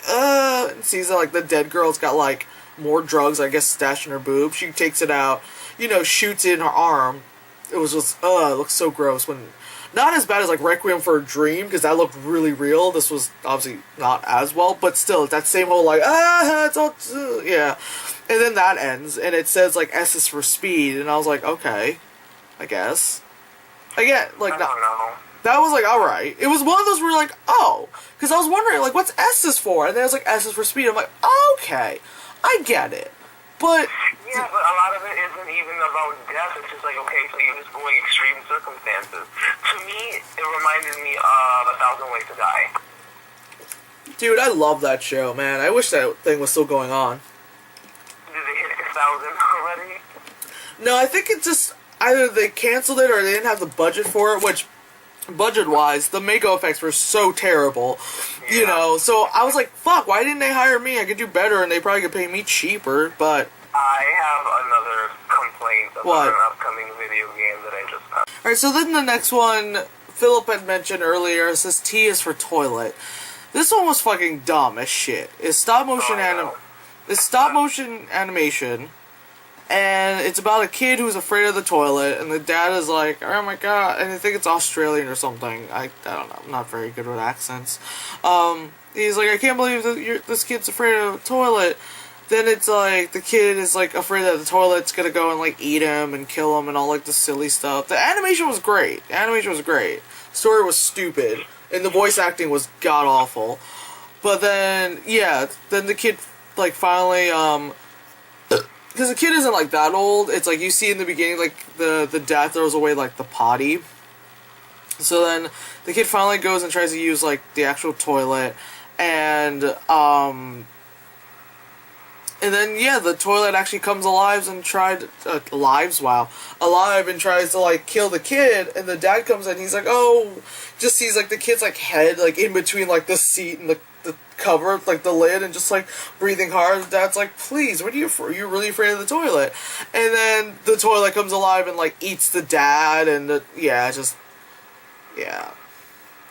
And sees that, like, the dead girl's got, like, more drugs, I guess, stashed in her boob. She takes it out, you know, shoots it in her arm. It was just, it looks so gross. When not as bad as, like, Requiem for a Dream, because that looked really real. This was obviously not as well. But still, that same whole, like, it's all, yeah. And then that ends, and it says, like, S is for speed, and I was like, okay, I guess. Again, like,
I don't know.
That was, like, alright. It was one of those where you're like, oh, because I was wondering, like, what's S is for? And then it was like, S is for speed. I'm like, okay, I get it. But...
Yeah, but a lot of it isn't even about death. It's just like, okay, so you're just going extreme circumstances. To me, it reminded me of 1,000 Ways to Die.
Dude, I love that show, man. I wish that thing was still going on.
Did they hit 1,000 already?
No, I think it just either they canceled it or they didn't have the budget for it, which budget-wise, the Mako effects were so terrible, you know, so I was like, fuck, why didn't they hire me? I could do better and they probably could pay me cheaper, but...
I have another complaint about an upcoming video game that I just found.
Alright, so then the next one, Philip had mentioned earlier, it says T is for toilet. This one was fucking dumb as shit. It's stop-motion animation, and it's about a kid who's afraid of the toilet, and the dad is like, oh my god, and I think it's Australian or something. I don't know, I'm not very good with accents. He's like, I can't believe that this kid's afraid of the toilet. Then it's like, the kid is like afraid that the toilet's gonna go and like eat him and kill him and all like the silly stuff. The animation was great. The story was stupid. And the voice acting was god-awful. But then, yeah, then the kid, like, finally, because the kid isn't, like, that old. It's like, you see in the beginning, like, the dad throws away, like, the potty. So then, the kid finally goes and tries to use, like, the actual toilet. And, And then, yeah, the toilet actually comes alive and alive and tries to, like, kill the kid, and the dad comes in, he's like, oh, just sees, like, the kid's, like, head, like, in between, like, the seat and the cover, like, the lid, and just, like, breathing hard. The dad's like, please, what are you for? You're really afraid of the toilet. And then the toilet comes alive and, like, eats the dad, and, yeah.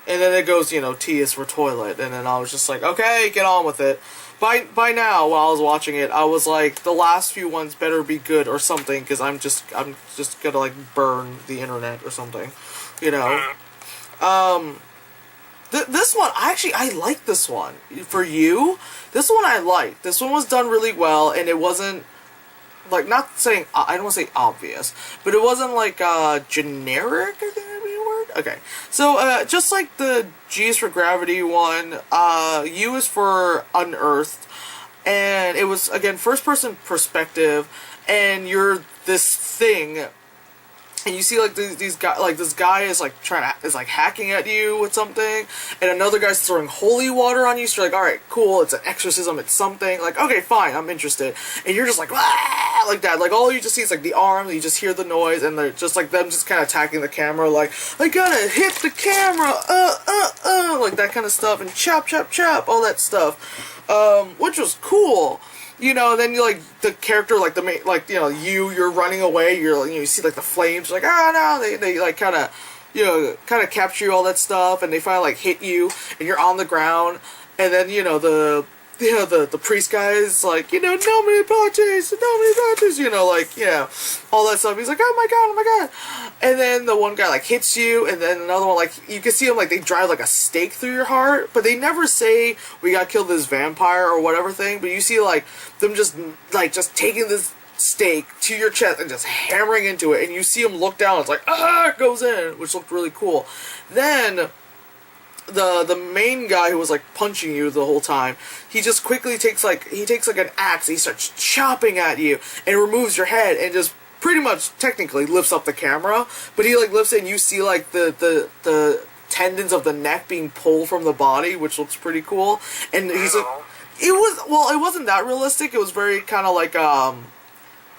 And then it goes, T is for toilet, and then I was just like, okay, get on with it. By now, while I was watching it, I was like, the last few ones better be good or something, because I'm just gonna, like, burn the internet or something, This one, I like this one. For you, this one I liked. This one was done really well, and it wasn't, like, not saying, I don't want to say obvious, but it wasn't, like, generic, I think that'd be a word? Okay. So, just like the G is for gravity one, U is for unearthed, and it was, again, first-person perspective, and you're this thing, and you see, like, these guys, like, this guy is, like, hacking at you with something, and another guy's throwing holy water on you, so you're like, alright, cool, it's an exorcism, it's something, like, okay, fine, I'm interested, and you're just like, ah, like that, like, all you just see is, like, the arms, you just hear the noise, and they're just, like, them just kind of attacking the camera, like, I gotta hit the camera, like, that kind of stuff, and chop, chop, chop, all that stuff, which was cool. Then you, like, the character, like, the main, like, you're running away, you see, like, the flames, like, no, they like, kind of capture you, all that stuff, and they finally, like, hit you, and you're on the ground, and then, the priest guy is like, no many parties, like, all that stuff. He's like, oh my god. And then the one guy, like, hits you, and then another one, like, you can see them, like, they drive, like, a stake through your heart, but they never say, we gotta kill this vampire or whatever thing, but you see, like, them just taking this stake to your chest and just hammering into it, and you see him look down, it's like, it goes in, which looked really cool. Then the main guy who was, like, punching you the whole time, he just quickly takes like an axe, and he starts chopping at you, and removes your head, and just pretty much technically lifts up the camera, but he, like, lifts it, and you see, like, the tendons of the neck being pulled from the body, which looks pretty cool, and he's like, it wasn't that realistic, it was very kind of like,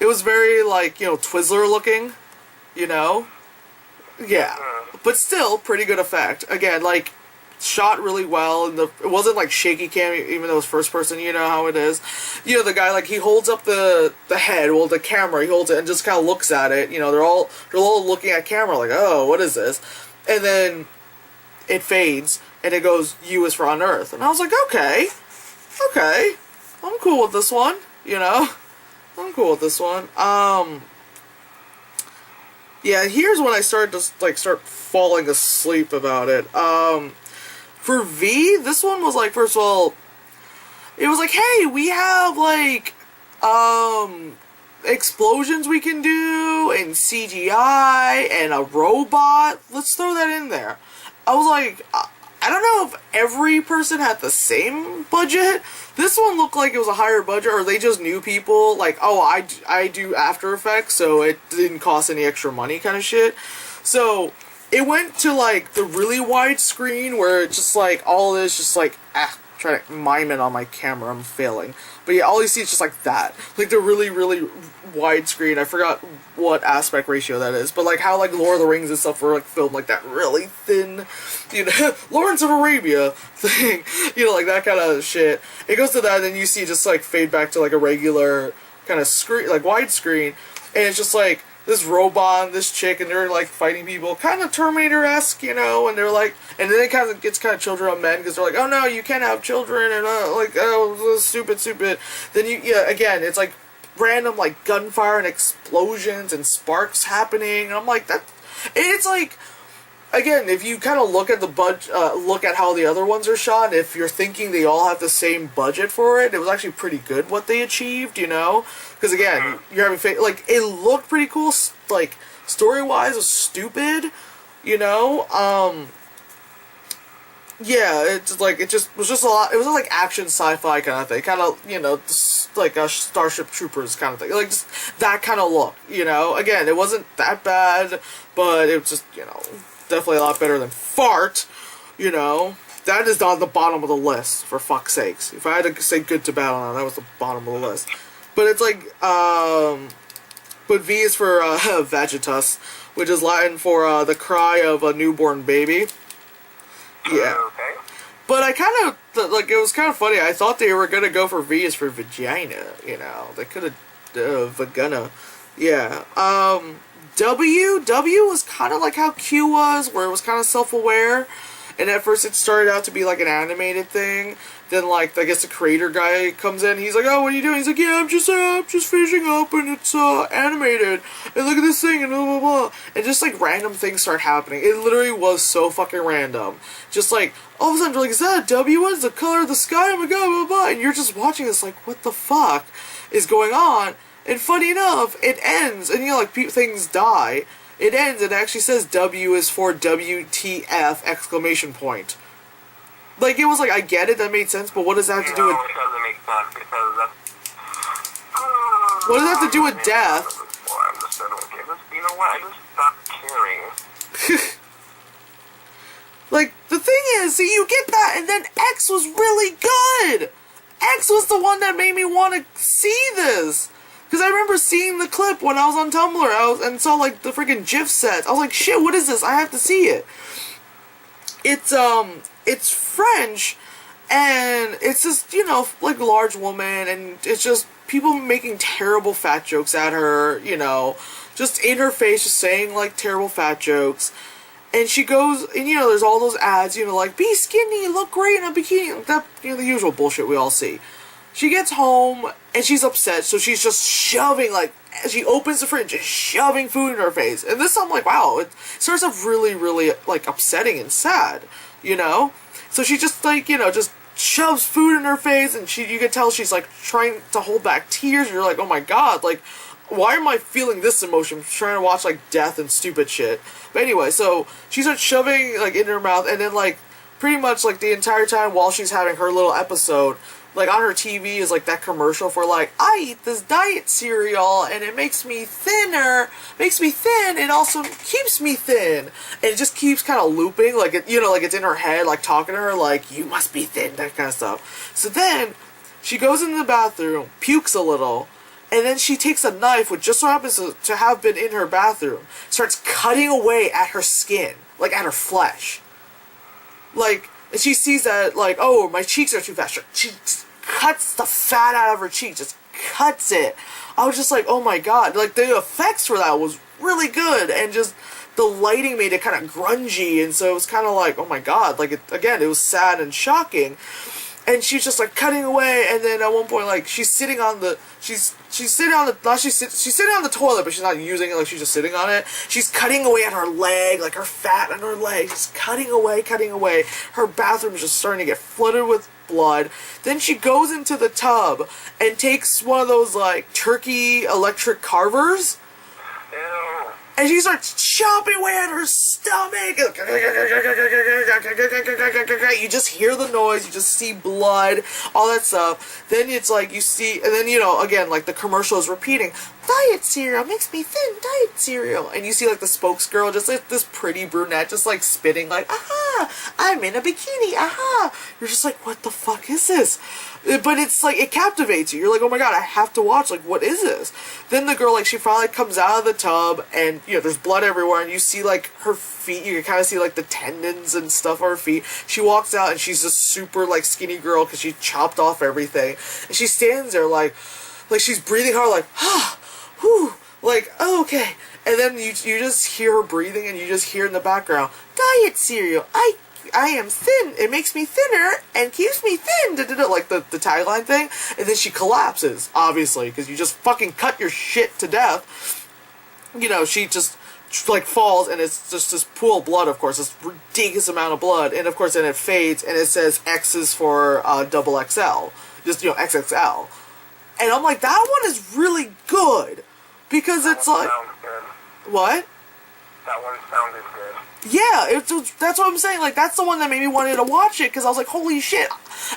it was very, like, Twizzler looking, yeah, but still, pretty good effect, again, like, shot really well, and it wasn't, like, shaky cam, even though it was first person, you know how it is. The guy, like, he holds up the head, well, the camera, he holds it and just kind of looks at it, they're all looking at camera, like, oh, what is this? And then it fades, and it goes, U is for unearthed, and I was like, okay, I'm cool with this one, I'm cool with this one. Yeah, here's when I started to, like, start falling asleep about it. For V, this one was, like, first of all, it was like, hey, we have, like, explosions we can do, and CGI, and a robot. Let's throw that in there. I was like, I don't know if every person had the same budget. This one looked like it was a higher budget, or they just knew people, like, oh, I do After Effects, so it didn't cost any extra money kind of shit. So it went to, like, the really wide screen, where it's just, like, all this just, like, trying to mime it on my camera, I'm failing. But yeah, all you see is just, like, that. Like, the really, really wide screen, I forgot what aspect ratio that is, but, like, how, like, Lord of the Rings and stuff were, like, filmed, like, that really thin, Lawrence of Arabia thing, like, that kind of shit. It goes to that, and then you see just, like, fade back to, like, a regular kind of screen, like, widescreen, and it's just, like, this robot and this chick, and they're, like, fighting people, kind of Terminator-esque, and they're, like, and then it kind of gets kind of children on men, because they're like, oh, no, you can't have children, and, like, oh, stupid. Then again, it's, like, random, like, gunfire and explosions and sparks happening, and I'm like, it's, like, again, if you kind of look at the look at how the other ones are shot, if you're thinking they all have the same budget for it, it was actually pretty good what they achieved, Because, again, you're having like, it looked pretty cool, like, story-wise, it was stupid, yeah, it's like, it was just a lot, it was like action sci-fi kind of thing, kind of, like a Starship Troopers kind of thing, like, just that kind of look, again, it wasn't that bad, but it was just, definitely a lot better than Fart, that is on the bottom of the list, for fuck's sakes. If I had to say good to bad on that was the bottom of the list. But it's like, but V is for Vegetus, which is Latin for the cry of a newborn baby. Yeah.
Okay.
But I kind of, like, it was kind of funny. I thought they were going to go for V is for vagina, you know. They could have, vagina. Yeah. W was kind of like how Q was, where it was kind of self-aware. And at first it started out to be like an animated thing. Then, like, I guess the creator guy comes in. He's like, oh, what are you doing? He's like, yeah, I'm just finishing up, and it's animated. And look at this thing, and blah, blah, blah. And just, like, random things start happening. It literally was so fucking random. Just, like, all of a sudden, you're like, is that a W? What is the color of the sky? Oh my god, blah, blah. And you're just watching this, like, what the fuck is going on? And funny enough, it ends, and, you know, like, things die. It ends, and it actually says W is for WTF, exclamation point. Like, it was like, I get it, that made sense, but what does that have to do with...
No, it doesn't make sense, because that's...
What does that have to do with death?
I'm just okay, you know what, I just stopped caring.
Like, the thing is, see, you get that, and then X was really good! X was the one that made me want to see this! Because I remember seeing the clip when I was on Tumblr, and saw, like, the freaking GIF sets. I was like, shit, what is this? I have to see it. It's French, and it's just, you know, like, large woman, and it's just people making terrible fat jokes at her, you know, just in her face, just saying, like, terrible fat jokes. And she goes, and, you know, there's all those ads, you know, like, be skinny, look great in a bikini, that, you know, the usual bullshit we all see. She gets home, and she's upset, so she's just shoving, like, she opens the fridge, just shoving food in her face. And this, I'm like, wow, it starts off really, really, like, upsetting and sad, you know? So she just, like, you know, just shoves food in her face, and you can tell she's, like, trying to hold back tears, and you're like, oh my god, like, why am I feeling this emotion? I'm trying to watch, like, death and stupid shit. But anyway, so she starts shoving, like, in her mouth, and then, like, pretty much, like, the entire time while she's having her little episode, like, on her TV is, like, that commercial for, like, I eat this diet cereal, and it makes me thinner, it also keeps me thin. And it just keeps kind of looping, like, it, you know, like, it's in her head, like, talking to her, like, you must be thin, that kind of stuff. So then, she goes into the bathroom, pukes a little, and then she takes a knife, which just so happens to have been in her bathroom, starts cutting away at her skin, like, at her flesh. Like, and she sees that, like, oh, my cheeks are too fat. She cuts the fat out of her cheek, just cuts it. I was just like, oh my god. Like, the effects for that was really good, and just the lighting made it kind of grungy, and so it was kind of like, oh my god. Like, again, it was sad and shocking. And she's just, like, cutting away, and then at one point, like, she's sitting on the toilet, but she's not using it, like, she's just sitting on it. She's cutting away at her leg, like, her fat on her leg, just cutting away. Her bathroom is just starting to get flooded with blood. Then she goes into the tub and takes one of those, like, turkey electric carvers.
Ew.
And she starts chopping away at her stomach. You just hear the noise. You just see blood. All that stuff. Then it's like you see... And then, you know, again, like the commercial is repeating. Diet cereal makes me thin. Diet cereal. And you see like the spokesgirl, just like this pretty brunette, just like spitting like, aha, I'm in a bikini. Aha. You're just like, what the fuck is this? But it's like, it captivates you. You're like, oh my god, I have to watch. Like, what is this? Then the girl, like, she finally comes out of the tub, and, you know, there's blood everywhere, and you see, like, her feet. You can kind of see, like, the tendons and stuff on her feet. She walks out, and she's a super, like, skinny girl, because she chopped off everything. And she stands there, like she's breathing hard, like, ah, whew, like, oh, okay. And then you just hear her breathing, and you just hear in the background, diet cereal, I am thin. It makes me thinner and keeps me thin. Like the tagline thing. And then she collapses, obviously, because you just fucking cut your shit to death. You know, she just, like, falls, and it's just this pool of blood, of course. This ridiculous amount of blood. And, of course, then it fades, and it says X is for double XL. Just, you know, XXL. And I'm like, that one is really good. Because it's like... What?
That one sounded good.
Yeah, that's what I'm saying. Like, that's the one that made me wanted to watch it, because I was like, holy shit.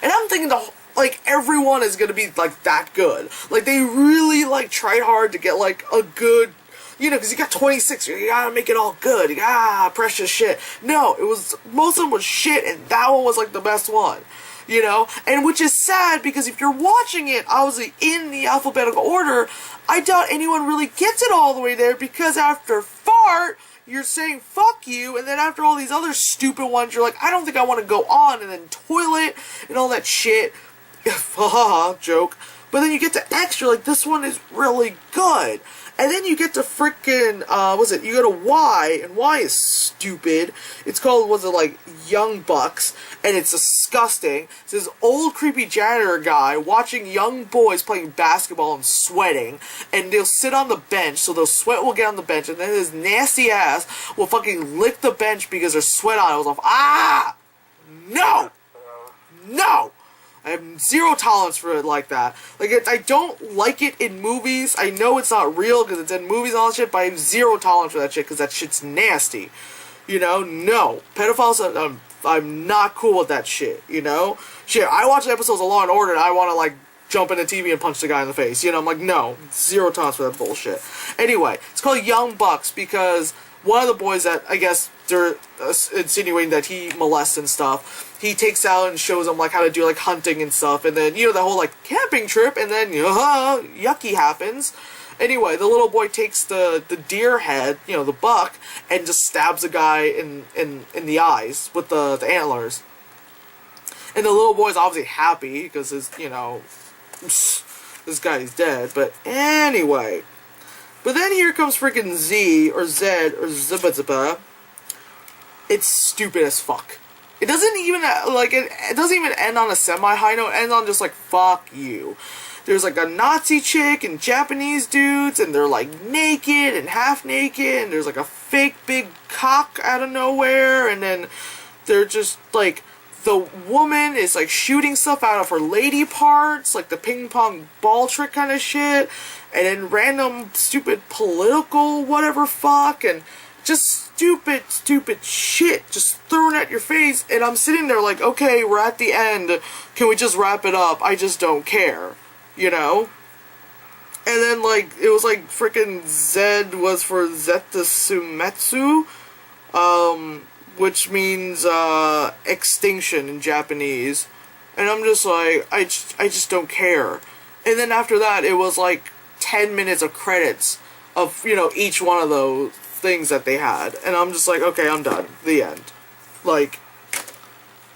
And I'm thinking, like, everyone is going to be, like, that good. Like, they really, like, tried hard to get, like, a good, You know, because you got 26, you gotta make it all good. You got precious shit. No, it was, most of them was shit, and that one was like the best one. You know? And which is sad, because if you're watching it, obviously, in the alphabetical order, I doubt anyone really gets it all the way there, because after fart, you're saying fuck you, and then after all these other stupid ones, you're like, I don't think I want to go on, and then toilet, and all that shit. Haha, joke. But then you get to X, you're like, this one is really good. And then you get to frickin', you go to Y, and Y is stupid. It's called, Young Bucks, and it's disgusting. It's this old creepy janitor guy watching young boys playing basketball and sweating, and they'll sit on the bench, so the sweat will get on the bench, and then his nasty ass will fucking lick the bench because there's sweat on it. I was like, ah! No! No! I have zero tolerance for it like that. Like, I don't like it in movies. I know it's not real because it's in movies and all that shit, but I have zero tolerance for that shit because that shit's nasty. You know? No. Pedophiles, I'm not cool with that shit, you know? Shit, I watch episodes of Law & Order and I want to, like, jump in the TV and punch the guy in the face. You know, I'm like, no. Zero tolerance for that bullshit. Anyway, it's called Young Bucks because one of the boys that, I guess, they're insinuating that he molests and stuff, he takes out and shows them, like, how to do, like, hunting and stuff, and then, you know, the whole, like, camping trip, and then, yucky happens. Anyway, the little boy takes the deer head, you know, the buck, and just stabs the guy in the eyes with the antlers. And the little boy's obviously happy, because his, you know, this guy is dead, but anyway. But then here comes freaking Z, or Zed, or Zibba. It's stupid as fuck. It doesn't even, like, it doesn't even end on a semi-high note. It ends on just, like, fuck you. There's, like, a Nazi chick and Japanese dudes, and they're, like, naked and half-naked, and there's, like, a fake big cock out of nowhere, and then they're just, like, the woman is, like, shooting stuff out of her lady parts, like the ping-pong ball trick kind of shit, and then random, stupid political whatever fuck, and just stupid shit just thrown at your face, and I'm sitting there like, okay, we're at the end, can we just wrap it up? I just don't care, you know? And then, like, it was like freaking Z was for Zeta Sumetsu, which means, extinction in Japanese, and I'm just like, I just don't care. And then after that, it was like 10 minutes of credits of, you know, each one of those things that they had, and I'm just like, okay, I'm done. The end. Like,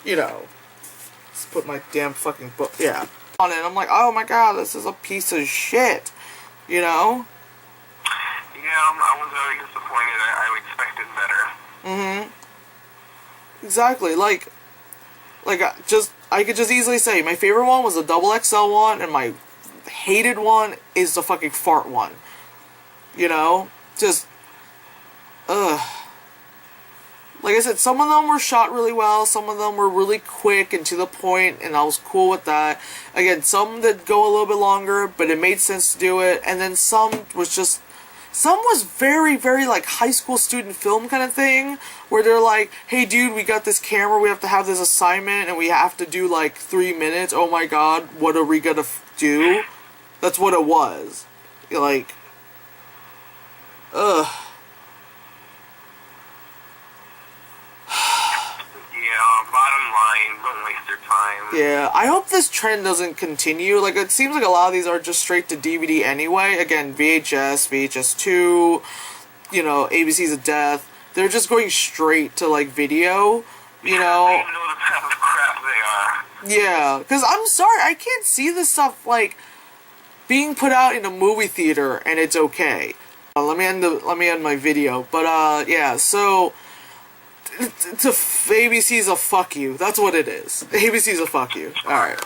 you know, let's put my damn fucking book, yeah, on it. I'm like, oh my god, this is a piece of shit, you know?
Yeah, I was very disappointed. I expected better.
Exactly, like, I could just easily say, my favorite one was the XXL one, and my hated one is the fucking fart one. You know? Just, ugh. Like I said, some of them were shot really well, some of them were really quick and to the point, and I was cool with that. Again, some did go a little bit longer, but it made sense to do it, and then some was very, very, like, high school student film kind of thing, where they're like, hey, dude, we got this camera, we have to have this assignment, and we have to do, like, 3 minutes, oh my god, what are we gonna do? That's what it was. Like, ugh.
Bottom line, don't waste your time.
Yeah, I hope this trend doesn't continue. Like, it seems like a lot of these are just straight to DVD anyway. Again, VHS, VHS2, you know, ABC's of Death. They're just going straight to, like, video, you know?
They know the type of crap they are.
Yeah, because I'm sorry, I can't see this stuff, like, being put out in a movie theater and it's okay. Let me end my video. But, yeah, so ABC's a fuck you. That's what it is. ABC's a fuck you. Alright.